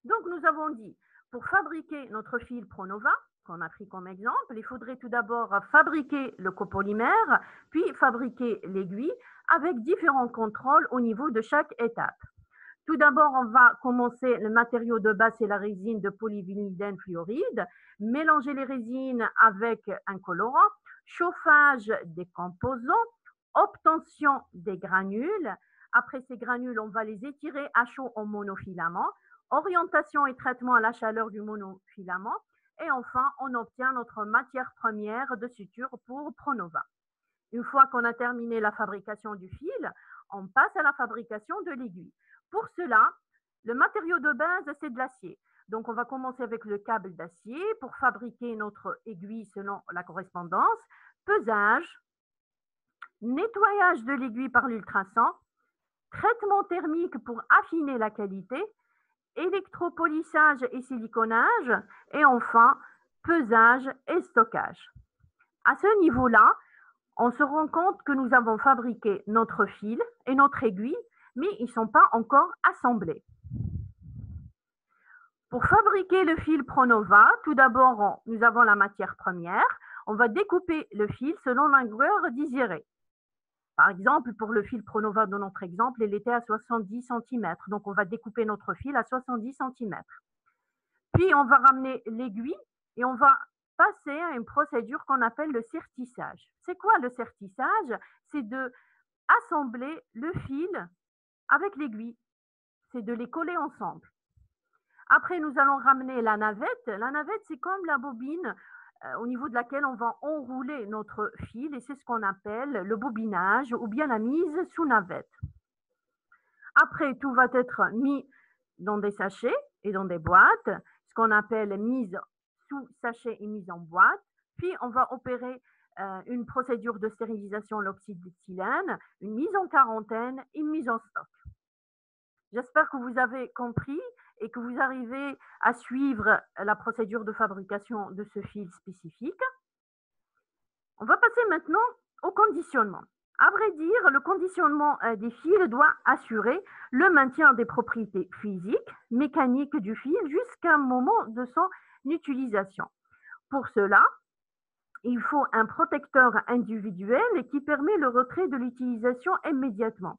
Donc, nous avons dit, pour fabriquer notre fil Pronova, qu'on a pris comme exemple, il faudrait tout d'abord fabriquer le copolymère, puis fabriquer l'aiguille avec différents contrôles au niveau de chaque étape. Tout d'abord, on va commencer, le matériau de base, c'est la résine de polyvinylidène fluoride. Mélanger les résines avec un colorant, chauffage des composants, obtention des granules. Après ces granules, on va les étirer à chaud en monofilament. Orientation et traitement à la chaleur du monofilament. Et enfin, on obtient notre matière première de suture pour Pronova. Une fois qu'on a terminé la fabrication du fil, on passe à la fabrication de l'aiguille. Pour cela, le matériau de base, c'est de l'acier. Donc, on va commencer avec le câble d'acier pour fabriquer notre aiguille selon la correspondance. Pesage, nettoyage de l'aiguille par l'ultrason, traitement thermique pour affiner la qualité, électropolissage et siliconage, et enfin, pesage et stockage. À ce niveau-là, on se rend compte que nous avons fabriqué notre fil et notre aiguille, mais ils ne sont pas encore assemblés. Pour fabriquer le fil Pronova, tout d'abord, nous avons la matière première. On va découper le fil selon la longueur désirée. Par exemple, pour le fil Pronova de notre exemple, il était à 70 centimètres. Donc, on va découper notre fil à 70 centimètres. Puis, on va ramener l'aiguille et on va passer à une procédure qu'on appelle le sertissage. C'est quoi le sertissage? C'est de assembler le fil avec l'aiguille. C'est de les coller ensemble. Après, nous allons ramener la navette. La navette, c'est comme la bobine au niveau de laquelle on va enrouler notre fil et c'est ce qu'on appelle le bobinage ou bien la mise sous navette. Après, tout va être mis dans des sachets et dans des boîtes, ce qu'on appelle mise sous sachet et mise en boîte. Puis, on va opérer une procédure de stérilisation à l'oxyde d'éthylène, une mise en quarantaine et une mise en stock. J'espère que vous avez compris et que vous arrivez à suivre la procédure de fabrication de ce fil spécifique. On va passer maintenant au conditionnement. À vrai dire, le conditionnement des fils doit assurer le maintien des propriétés physiques, mécaniques du fil jusqu'à un moment de son utilisation. Pour cela, il faut un protecteur individuel qui permet le retrait de l'utilisation immédiatement.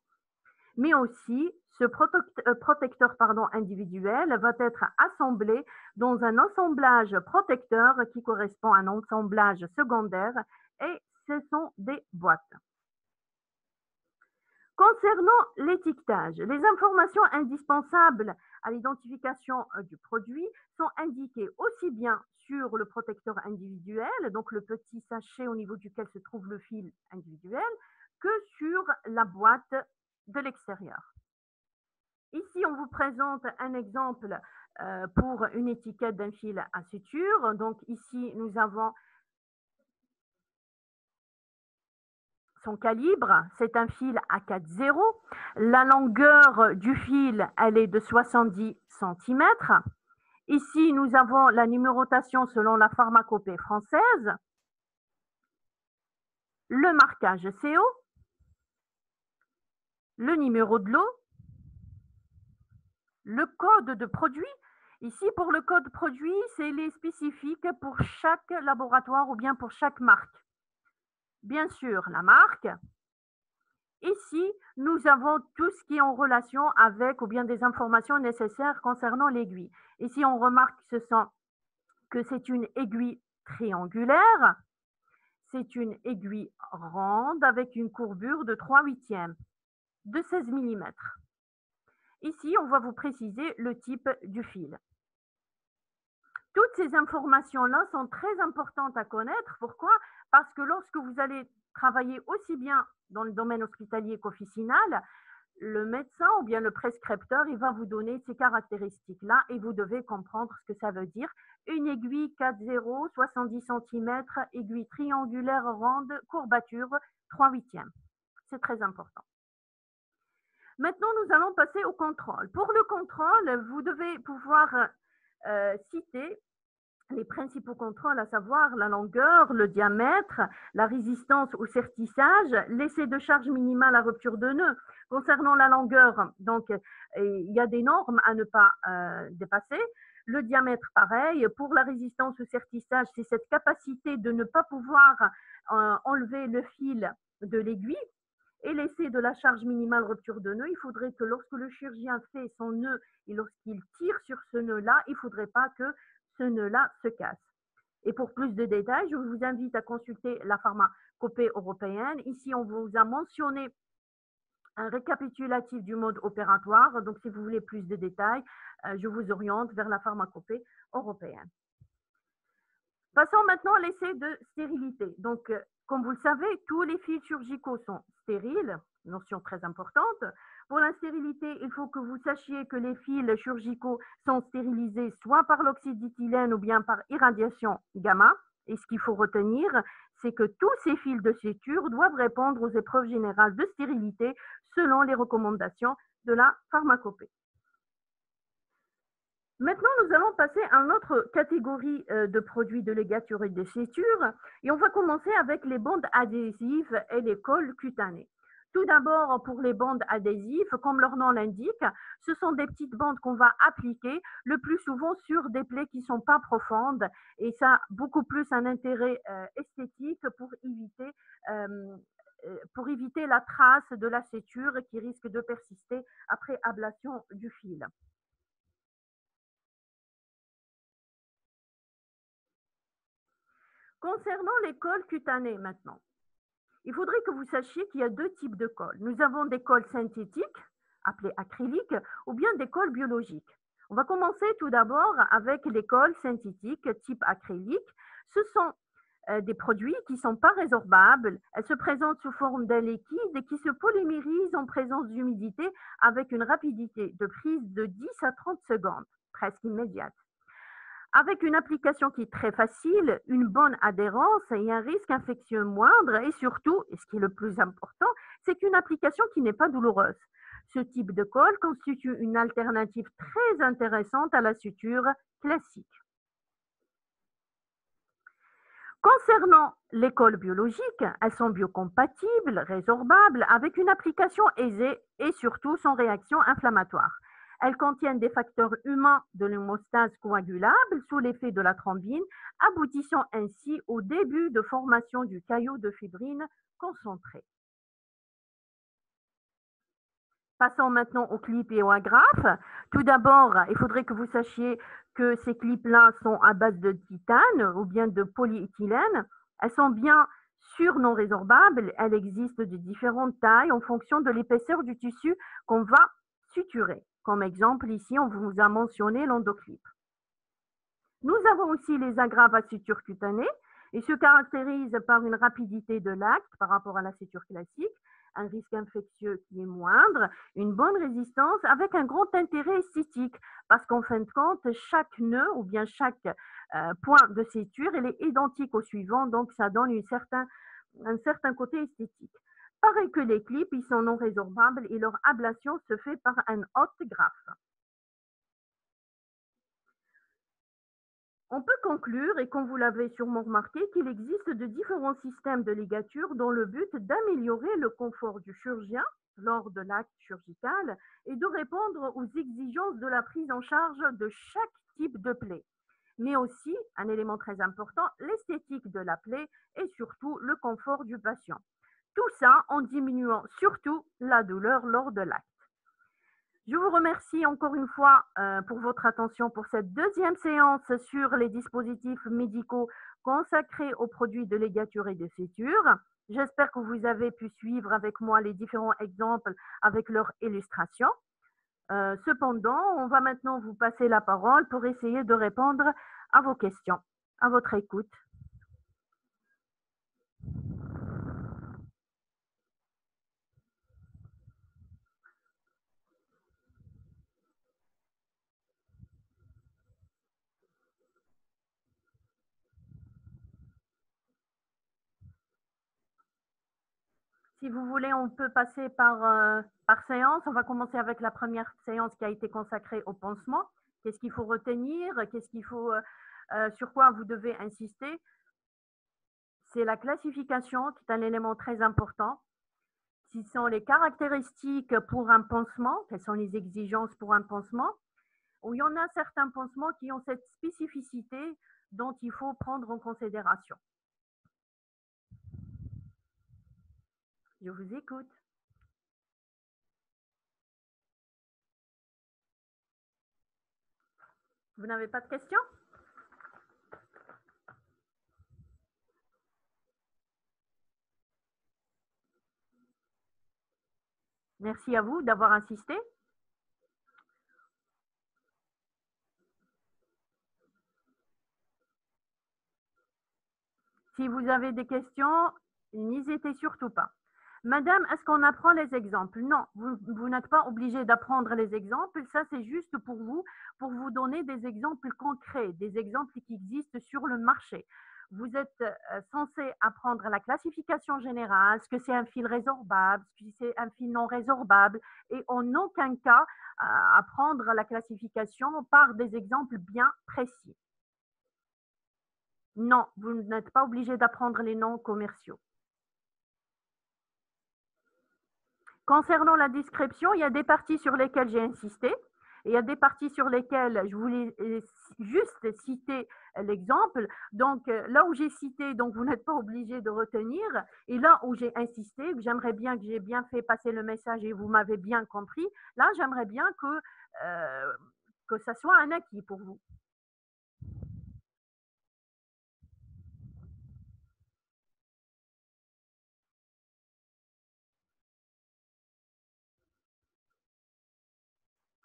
Mais aussi, ce protecteur individuel va être assemblé dans un assemblage protecteur qui correspond à un assemblage secondaire et ce sont des boîtes. Concernant l'étiquetage, les informations indispensables à l'identification du produit sont indiquées aussi bien sur le protecteur individuel, donc le petit sachet au niveau duquel se trouve le fil individuel, que sur la boîte de l'extérieur. Ici, on vous présente un exemple pour une étiquette d'un fil à suture. Donc ici, nous avons son calibre, c'est un fil à 4,0. La longueur du fil, elle est de 70 cm. Ici, nous avons la numérotation selon la pharmacopée française, le marquage CO, le numéro de lot, le code de produit. Ici, pour le code produit, c'est les spécifiques pour chaque laboratoire ou bien pour chaque marque. Bien sûr, la marque. Ici, nous avons tout ce qui est en relation avec ou bien des informations nécessaires concernant l'aiguille. Ici, on remarque que c'est une aiguille triangulaire. C'est une aiguille ronde avec une courbure de 3/8 de 16 mm. Ici, on va vous préciser le type du fil. Toutes ces informations-là sont très importantes à connaître. Pourquoi? Parce que lorsque vous allez travailler aussi bien dans le domaine hospitalier qu'officinal, le médecin ou bien le prescripteur, il va vous donner ces caractéristiques-là et vous devez comprendre ce que ça veut dire. Une aiguille 4,0, 70 cm, aiguille triangulaire ronde, courbature 3/8. C'est très important. Maintenant, nous allons passer au contrôle. Pour le contrôle, vous devez pouvoir citer les principaux contrôles, à savoir la longueur, le diamètre, la résistance au sertissage, l'essai de charge minimale à rupture de nœud. Concernant la longueur, donc, il y a des normes à ne pas dépasser. Le diamètre, pareil. Pour la résistance au sertissage, c'est cette capacité de ne pas pouvoir enlever le fil de l'aiguille. Et l'essai de la charge minimale rupture de nœud, il faudrait que lorsque le chirurgien fait son nœud et lorsqu'il tire sur ce nœud-là, il ne faudrait pas que ce nœud-là se casse. Et pour plus de détails, je vous invite à consulter la pharmacopée européenne. Ici, on vous a mentionné un récapitulatif du mode opératoire. Donc, si vous voulez plus de détails, je vous oriente vers la pharmacopée européenne. Passons maintenant à l'essai de stérilité. Donc, comme vous le savez, tous les fils chirurgicaux sont stériles, notion très importante. Pour la stérilité, il faut que vous sachiez que les fils chirurgicaux sont stérilisés soit par l'oxyde d'éthylène ou bien par irradiation gamma. Et ce qu'il faut retenir, c'est que tous ces fils de suture doivent répondre aux épreuves générales de stérilité selon les recommandations de la pharmacopée. Maintenant, nous allons passer à une autre catégorie de produits de ligature et de suture et on va commencer avec les bandes adhésives et les colles cutanées. Tout d'abord, pour les bandes adhésives, comme leur nom l'indique, ce sont des petites bandes qu'on va appliquer le plus souvent sur des plaies qui ne sont pas profondes et ça a beaucoup plus un intérêt esthétique pour éviter pour éviter la trace de la suture qui risque de persister après ablation du fil. Concernant les cols cutanés maintenant, il faudrait que vous sachiez qu'il y a deux types de cols. Nous avons des cols synthétiques, appelés acryliques, ou bien des cols biologiques. On va commencer tout d'abord avec les cols synthétiques type acrylique. Ce sont des produits qui ne sont pas résorbables. Elles se présentent sous forme d'un liquide et qui se polymérise en présence d'humidité avec une rapidité de prise de 10 à 30 secondes, presque immédiate. Avec une application qui est très facile, une bonne adhérence et un risque infectieux moindre et surtout, et ce qui est le plus important, c'est qu'une application qui n'est pas douloureuse. Ce type de colle constitue une alternative très intéressante à la suture classique. Concernant les colles biologiques, elles sont biocompatibles, résorbables, avec une application aisée et surtout sans réaction inflammatoire. Elles contiennent des facteurs humains de l'hémostase coagulable sous l'effet de la thrombine, aboutissant ainsi au début de formation du caillot de fibrine concentré. Passons maintenant aux clips et aux agrafes. Tout d'abord, il faudrait que vous sachiez que ces clips-là sont à base de titane ou bien de polyéthylène. Elles sont bien sûr non résorbables. Elles existent de différentes tailles en fonction de l'épaisseur du tissu qu'on va suturer. Comme exemple, ici, on vous a mentionné l'endoclip. Nous avons aussi les agrafes à suture cutanée. Ils se caractérisent par une rapidité de l'acte par rapport à la suture classique, un risque infectieux qui est moindre, une bonne résistance avec un grand intérêt esthétique parce qu'en fin de compte, chaque nœud ou bien chaque point de suture, il est identique au suivant, donc ça donne un certain côté esthétique. Pareil que les clips, ils sont non résorbables et leur ablation se fait par un haute graffe. On peut conclure, et comme vous l'avez sûrement remarqué, qu'il existe de différents systèmes de ligature dans le but d'améliorer le confort du chirurgien lors de l'acte chirurgical et de répondre aux exigences de la prise en charge de chaque type de plaie. Mais aussi, un élément très important, l'esthétique de la plaie et surtout le confort du patient. Tout ça en diminuant surtout la douleur lors de l'acte. Je vous remercie encore une fois pour votre attention pour cette deuxième séance sur les dispositifs médicaux consacrés aux produits de ligature et de suture. J'espère que vous avez pu suivre avec moi les différents exemples avec leurs illustrations. Cependant, on va maintenant vous passer la parole pour essayer de répondre à vos questions. À votre écoute. Si vous voulez, on peut passer par séance. On va commencer avec la première séance qui a été consacrée au pansement. Qu'est-ce qu'il faut retenir? Sur quoi vous devez insister? C'est la classification qui est un élément très important. Ce sont les caractéristiques pour un pansement, quelles sont les exigences pour un pansement, où il y en a certains pansements qui ont cette spécificité dont il faut prendre en considération. Je vous écoute. Vous n'avez pas de questions? Merci à vous d'avoir assisté. Si vous avez des questions, n'hésitez surtout pas. Madame, est-ce qu'on apprend les exemples? Non, vous n'êtes pas obligé d'apprendre les exemples. Ça, c'est juste pour vous donner des exemples concrets, des exemples qui existent sur le marché. Vous êtes censé apprendre la classification générale, ce que c'est un fil résorbable, ce que c'est un fil non résorbable, et en aucun cas apprendre la classification par des exemples bien précis. Non, vous n'êtes pas obligé d'apprendre les noms commerciaux. Concernant la description, il y a des parties sur lesquelles j'ai insisté. Et il y a des parties sur lesquelles je voulais juste citer l'exemple. Donc, là où j'ai cité, donc vous n'êtes pas obligé de retenir. Et là où j'ai insisté, que j'aimerais bien que j'ai bien fait passer le message et vous m'avez bien compris, là, j'aimerais bien que ça soit un acquis pour vous.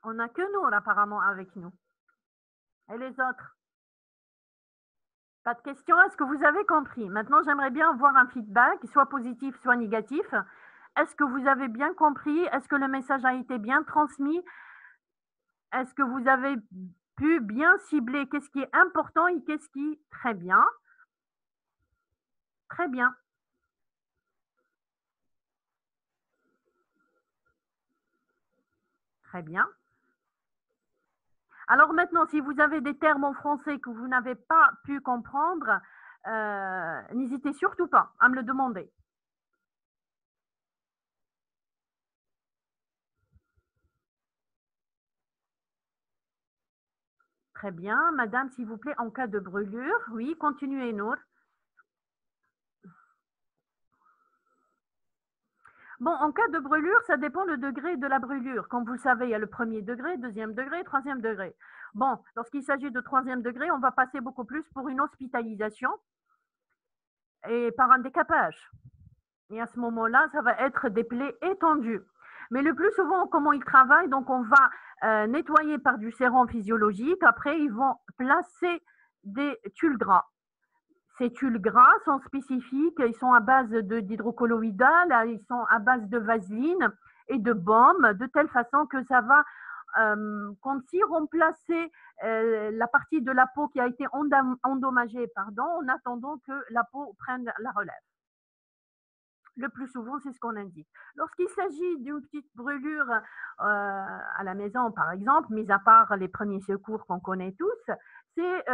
On n'a que nous, apparemment, avec nous. Et les autres? Pas de questions? Est-ce que vous avez compris? Maintenant, j'aimerais bien avoir un feedback, soit positif, soit négatif. Est-ce que vous avez bien compris? Est-ce que le message a été bien transmis? Est-ce que vous avez pu bien cibler qu'est-ce qui est important et qu'est-ce qui... Très bien, très bien, très bien. Alors maintenant, si vous avez des termes en français que vous n'avez pas pu comprendre, n'hésitez surtout pas à me le demander. Très bien. Madame, s'il vous plaît, en cas de brûlure, oui, continuez, Nour. Bon, en cas de brûlure, ça dépend le degré de la brûlure. Comme vous le savez, il y a le premier degré, deuxième degré, troisième degré. Bon, lorsqu'il s'agit de troisième degré, on va passer beaucoup plus pour une hospitalisation et par un décapage. Et à ce moment-là, ça va être des plaies étendues. Mais le plus souvent, comment ils travaillent, donc on va nettoyer par du sérum physiologique. Après, ils vont placer des tuiles gras. Ces tuiles gras sont spécifiques, ils sont à base d'hydrocolloïdal, ils sont à base de vaseline et de baume, de telle façon que ça va, comme si remplacer la partie de la peau qui a été endommagée, pardon, en attendant que la peau prenne la relève. Le plus souvent, c'est ce qu'on indique. Lorsqu'il s'agit d'une petite brûlure à la maison, par exemple, mis à part les premiers secours qu'on connaît tous, c'est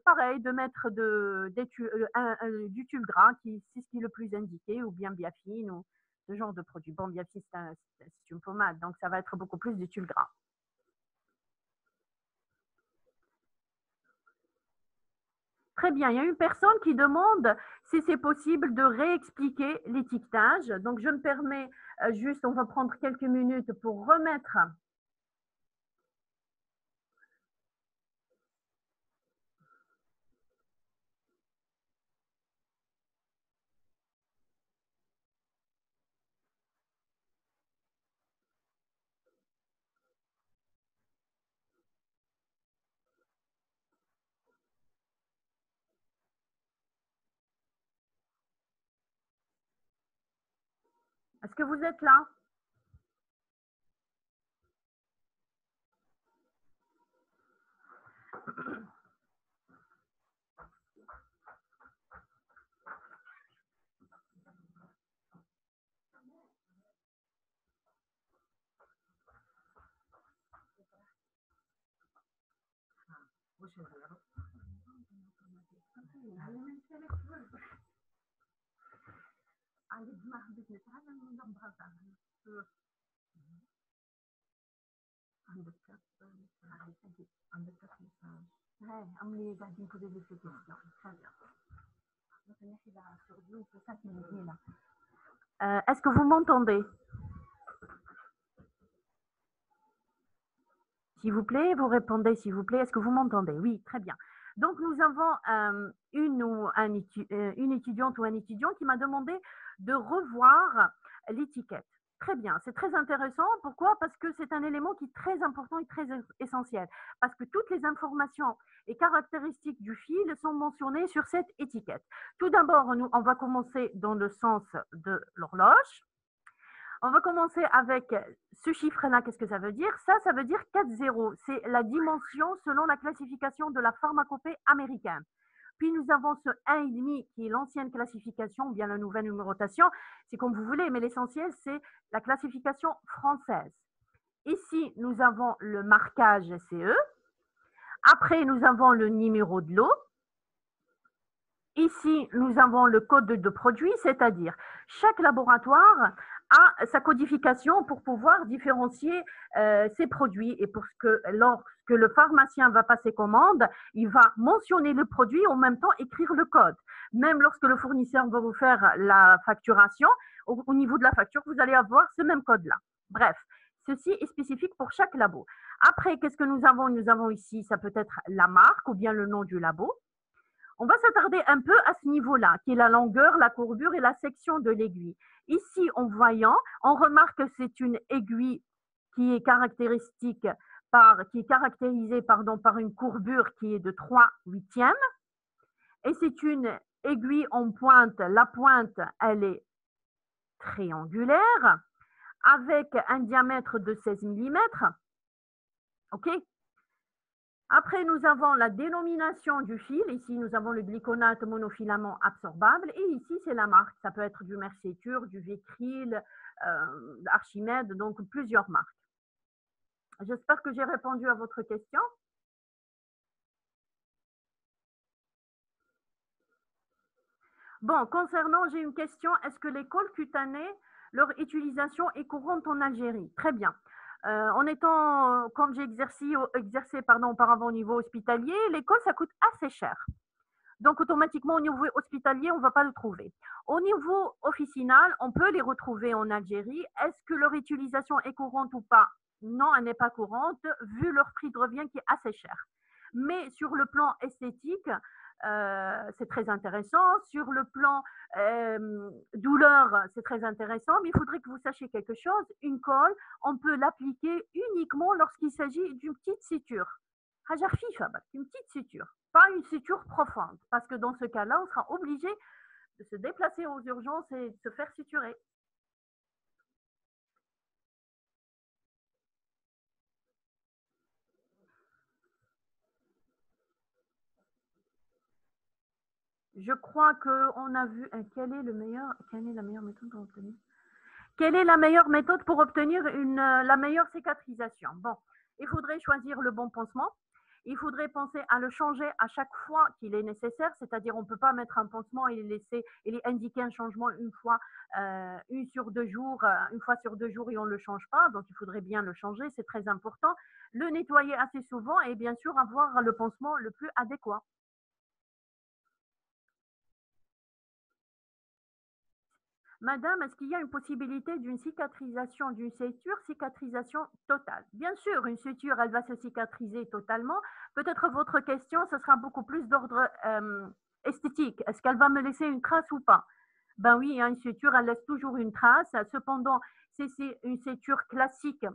pareil de mettre du tulle gras, c'est ce qui est le plus indiqué, ou bien biafine, ou ce genre de produit. Bon, biafine, c'est une pommade, donc ça va être beaucoup plus du tulle gras. Très bien, il y a une personne qui demande si c'est possible de réexpliquer l'étiquetage. Donc, je me permets juste, on va prendre quelques minutes pour remettre. Est-ce que vous êtes là? Est-ce que vous m'entendez? S'il vous plaît, vous répondez, s'il vous plaît. Est-ce que vous m'entendez? Oui, très bien. Donc, nous avons une étudiante ou un étudiant qui m'a demandé de revoir l'étiquette. Très bien, c'est très intéressant. Pourquoi? Parce que c'est un élément qui est très important et très essentiel. Parce que toutes les informations et caractéristiques du fil sont mentionnées sur cette étiquette. Tout d'abord, on va commencer dans le sens de l'horloge. On va commencer avec ce chiffre-là. Qu'est-ce que ça veut dire? Ça veut dire 4 zéros. C'est la dimension selon la classification de la pharmacopée américaine. Puis nous avons ce 1,5 qui est l'ancienne classification, ou bien la nouvelle numérotation. C'est comme vous voulez, mais l'essentiel, c'est la classification française. Ici, nous avons le marquage CE. Après, nous avons le numéro de lot. Ici, nous avons le code de produit, c'est-à-dire chaque laboratoire a sa codification pour pouvoir différencier ses produits et pour que lorsque le pharmacien va passer commande, il va mentionner le produit et en même temps écrire le code. Même lorsque le fournisseur va vous faire la facturation, au niveau de la facture, vous allez avoir ce même code-là. Bref, ceci est spécifique pour chaque labo. Après, qu'est-ce que nous avons? Nous avons ici, ça peut être la marque ou bien le nom du labo. On va s'attarder un peu à ce niveau-là, qui est la longueur, la courbure et la section de l'aiguille. Ici, en voyant, on remarque que c'est une aiguille qui est caractéristique qui est caractérisée par une courbure qui est de 3/8. Et c'est une aiguille en pointe. La pointe, elle est triangulaire avec un diamètre de 16 mm. OK? Après, nous avons la dénomination du fil. Ici, nous avons le glyconate monofilament absorbable. Et ici, c'est la marque. Ça peut être du Mercetur, du Vicryl, Archimède, donc plusieurs marques. J'espère que j'ai répondu à votre question. Bon, concernant, j'ai une question. Est-ce que les cols cutanés, leur utilisation est courante en Algérie? Très bien. En étant, comme j'ai exercé auparavant au niveau hospitalier, l'école, ça coûte assez cher. Donc, automatiquement, au niveau hospitalier, on ne va pas le trouver. Au niveau officinal, on peut les retrouver en Algérie. Est-ce que leur utilisation est courante ou pas? Non, elle n'est pas courante, vu leur prix de revient qui est assez cher. Mais sur le plan esthétique, c'est très intéressant. Sur le plan douleur, c'est très intéressant. Mais il faudrait que vous sachiez quelque chose. Une colle, on peut l'appliquer uniquement lorsqu'il s'agit d'une petite suture. Une petite suture, pas une suture profonde. Parce que dans ce cas-là, on sera obligé de se déplacer aux urgences et de se faire suturer. Je crois qu'on a vu quelle est la meilleure méthode pour obtenir Quelle est la meilleure méthode pour obtenir la meilleure cicatrisation? Bon, il faudrait choisir le bon pansement. Il faudrait penser à le changer à chaque fois qu'il est nécessaire, c'est-à-dire on ne peut pas mettre un pansement et indiquer un changement une fois sur 2 jours et on ne le change pas. Donc il faudrait bien le changer, c'est très important. Le nettoyer assez souvent et bien sûr avoir le pansement le plus adéquat. Madame, est-ce qu'il y a une possibilité d'une cicatrisation d'une suture, cicatrisation totale? Bien sûr, une suture, elle va se cicatriser totalement. Peut-être votre question, ce sera beaucoup plus d'ordre esthétique. Est-ce qu'elle va me laisser une trace ou pas? Ben oui, une suture, elle laisse toujours une trace. Cependant, c'est une suture classique.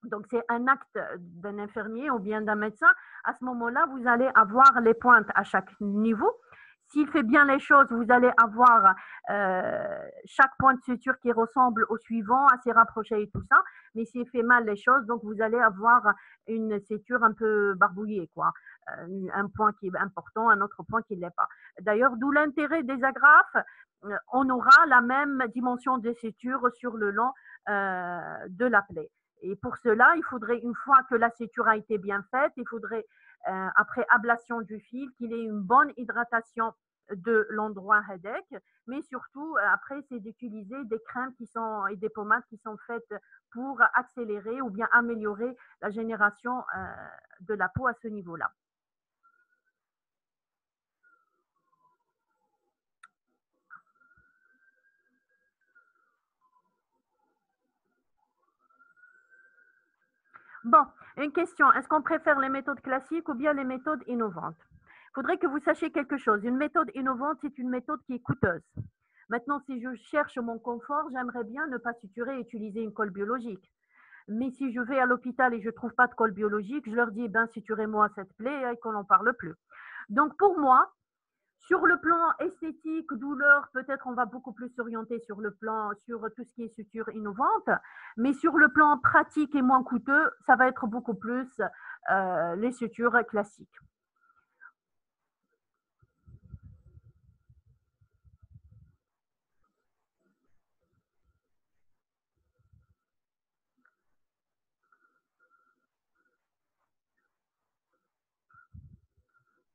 Donc, c'est un acte d'un infirmier ou bien d'un médecin. À ce moment-là, vous allez avoir les pointes à chaque niveau. S'il fait bien les choses, vous allez avoir chaque point de suture qui ressemble au suivant, assez rapproché et tout ça. Mais s'il fait mal les choses, donc vous allez avoir une suture un peu barbouillée, quoi. Un point qui est important, un autre point qui ne l'est pas. D'ailleurs, d'où l'intérêt des agrafes. On aura la même dimension des sutures sur le long de la plaie. Et pour cela, il faudrait, une fois que la suture a été bien faite, il faudrait, après ablation du fil, qu'il ait une bonne hydratation de l'endroit headache, mais surtout, après, c'est d'utiliser des crèmes et des pommades qui sont faites pour accélérer ou bien améliorer la génération de la peau à ce niveau-là. Bon, une question. Est-ce qu'on préfère les méthodes classiques ou bien les méthodes innovantes? Il faudrait que vous sachiez quelque chose. Une méthode innovante, c'est une méthode qui est coûteuse. Maintenant, si je cherche mon confort, j'aimerais bien ne pas suturer et utiliser une colle biologique. Mais si je vais à l'hôpital et je ne trouve pas de colle biologique, je leur dis, ben, suturez-moi cette plaie et qu'on n'en parle plus. Donc, pour moi, sur le plan esthétique, douleur, peut-être on va beaucoup plus s'orienter sur tout ce qui est suture innovante, mais sur le plan pratique et moins coûteux, ça va être beaucoup plus les sutures classiques.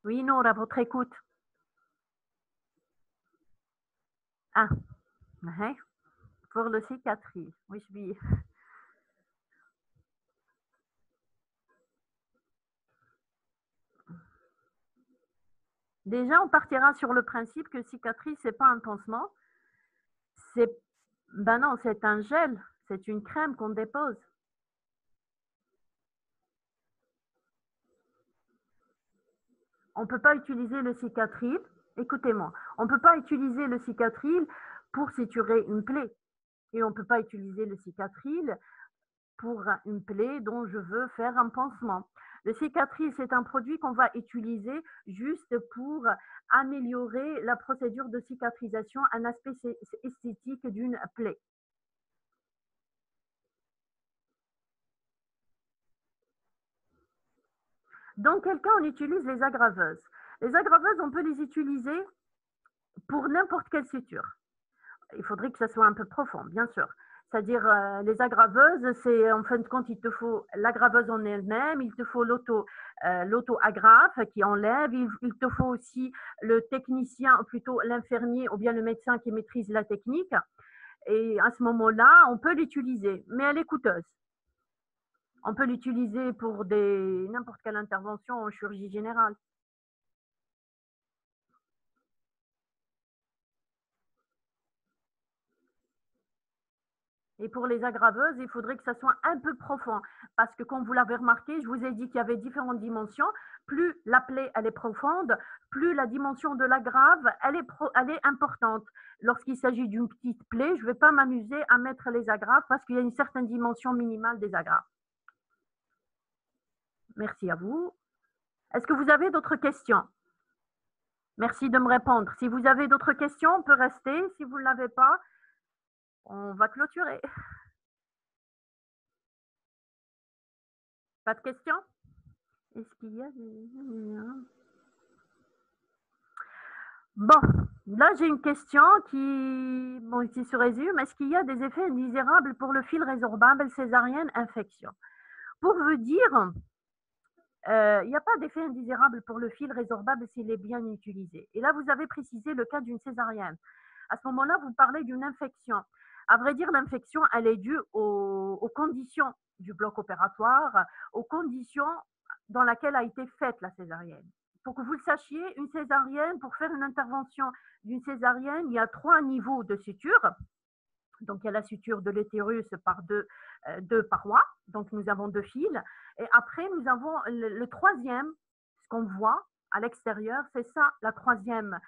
Oui, non, à votre écoute. Ah, ouais. pour le cicatrice. Oui, oui. Déjà, on partira sur le principe que cicatrice, c'est pas un pansement. C'est, ben non, c'est un gel. C'est une crème qu'on dépose. On ne peut pas utiliser le cicatril. Écoutez-moi, on ne peut pas utiliser le cicatril pour suturer une plaie. Et on ne peut pas utiliser le cicatril pour une plaie dont je veux faire un pansement. Le cicatril, c'est un produit qu'on va utiliser juste pour améliorer la procédure de cicatrisation, un aspect esthétique d'une plaie. Dans quel cas on utilise les aggraveuses? Les aggraveuses, on peut les utiliser pour n'importe quelle suture. Il faudrait que ça soit un peu profond, bien sûr. C'est-à-dire, les aggraveuses, c'est en fin de compte, il te faut l'aggraveuse en elle-même, il te faut l'auto-agrafe qui enlève, il te faut aussi le technicien, ou plutôt l'infirmier ou bien le médecin qui maîtrise la technique. Et à ce moment-là, on peut l'utiliser, mais elle est coûteuse. On peut l'utiliser pour n'importe quelle intervention en chirurgie générale. Et pour les aggraveuses, il faudrait que ça soit un peu profond. Parce que comme vous l'avez remarqué, je vous ai dit qu'il y avait différentes dimensions. Plus la plaie elle est profonde, plus la dimension de l'aggrave elle est importante. Lorsqu'il s'agit d'une petite plaie, je ne vais pas m'amuser à mettre les agraves parce qu'il y a une certaine dimension minimale des agraves. Merci à vous. Est-ce que vous avez d'autres questions? Merci de me répondre. Si vous avez d'autres questions, on peut rester. Si vous ne l'avez pas, on va clôturer. Pas de questions? Est-ce qu'il y a Bon, là j'ai une question qui se résume. Est-ce qu'il y a des effets indésirables pour le fil résorbable césarienne infection? Pour vous dire, il n'y a pas d'effet indésirable pour le fil résorbable s'il est bien utilisé. Et là, vous avez précisé le cas d'une césarienne. À ce moment-là, vous parlez d'une infection. À vrai dire, l'infection, elle est due aux conditions du bloc opératoire, aux conditions dans lesquelles a été faite la césarienne. Pour que vous le sachiez, une césarienne, pour faire une intervention d'une césarienne, il y a 3 niveaux de suture. Donc, il y a la suture de l'utérus par deux parois. Donc, nous avons 2 fils. Et après, nous avons le troisième, ce qu'on voit à l'extérieur, c'est ça, la troisième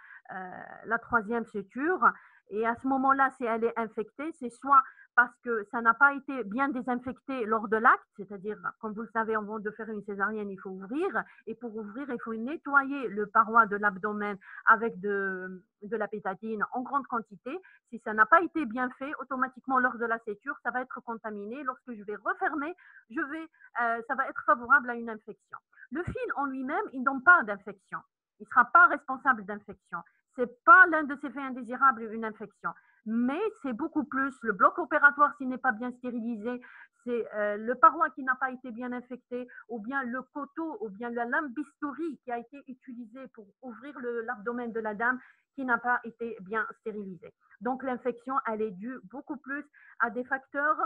suture. Et à ce moment-là, si elle est infectée, c'est soit parce que ça n'a pas été bien désinfecté lors de l'acte, c'est-à-dire, comme vous le savez, avant de faire une césarienne, il faut ouvrir. Et pour ouvrir, il faut nettoyer le paroi de l'abdomen avec de la pétadine en grande quantité. Si ça n'a pas été bien fait, automatiquement, lors de la suture, ça va être contaminé. Lorsque je vais refermer, ça va être favorable à une infection. Le fil en lui-même, il ne donne pas d'infection. Il ne sera pas responsable d'infection. Ce n'est pas l'un de ces faits indésirables, une infection. Mais c'est beaucoup plus le bloc opératoire s'il n'est pas bien stérilisé, c'est le paroi qui n'a pas été bien infecté, ou bien le coteau, ou bien la lame bistouri qui a été utilisée pour ouvrir l'abdomen de la dame qui n'a pas été bien stérilisé. Donc l'infection, elle est due beaucoup plus à des facteurs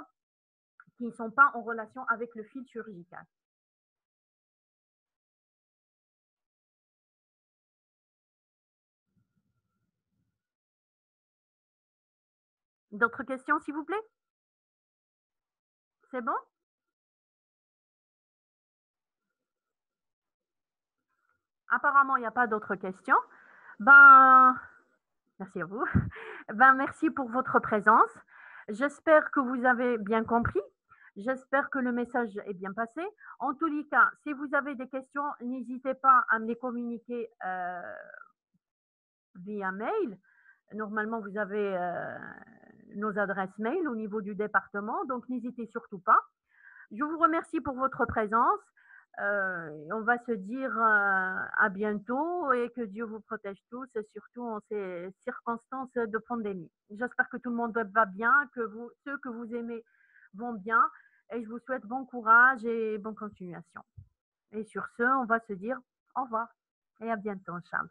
qui ne sont pas en relation avec le fil chirurgical. D'autres questions, s'il vous plaît? C'est bon? Apparemment, il n'y a pas d'autres questions. Ben, merci à vous. Ben, merci pour votre présence. J'espère que vous avez bien compris. J'espère que le message est bien passé. En tous les cas, si vous avez des questions, n'hésitez pas à me les communiquer via mail. Normalement, vous avez nos adresses mail au niveau du département, donc n'hésitez surtout pas. Je vous remercie pour votre présence. On va se dire à bientôt et que Dieu vous protège tous, et surtout en ces circonstances de pandémie. J'espère que tout le monde va bien, que ceux que vous aimez vont bien, et je vous souhaite bon courage et bonne continuation. Et sur ce, on va se dire au revoir et à bientôt, Inch'Allah.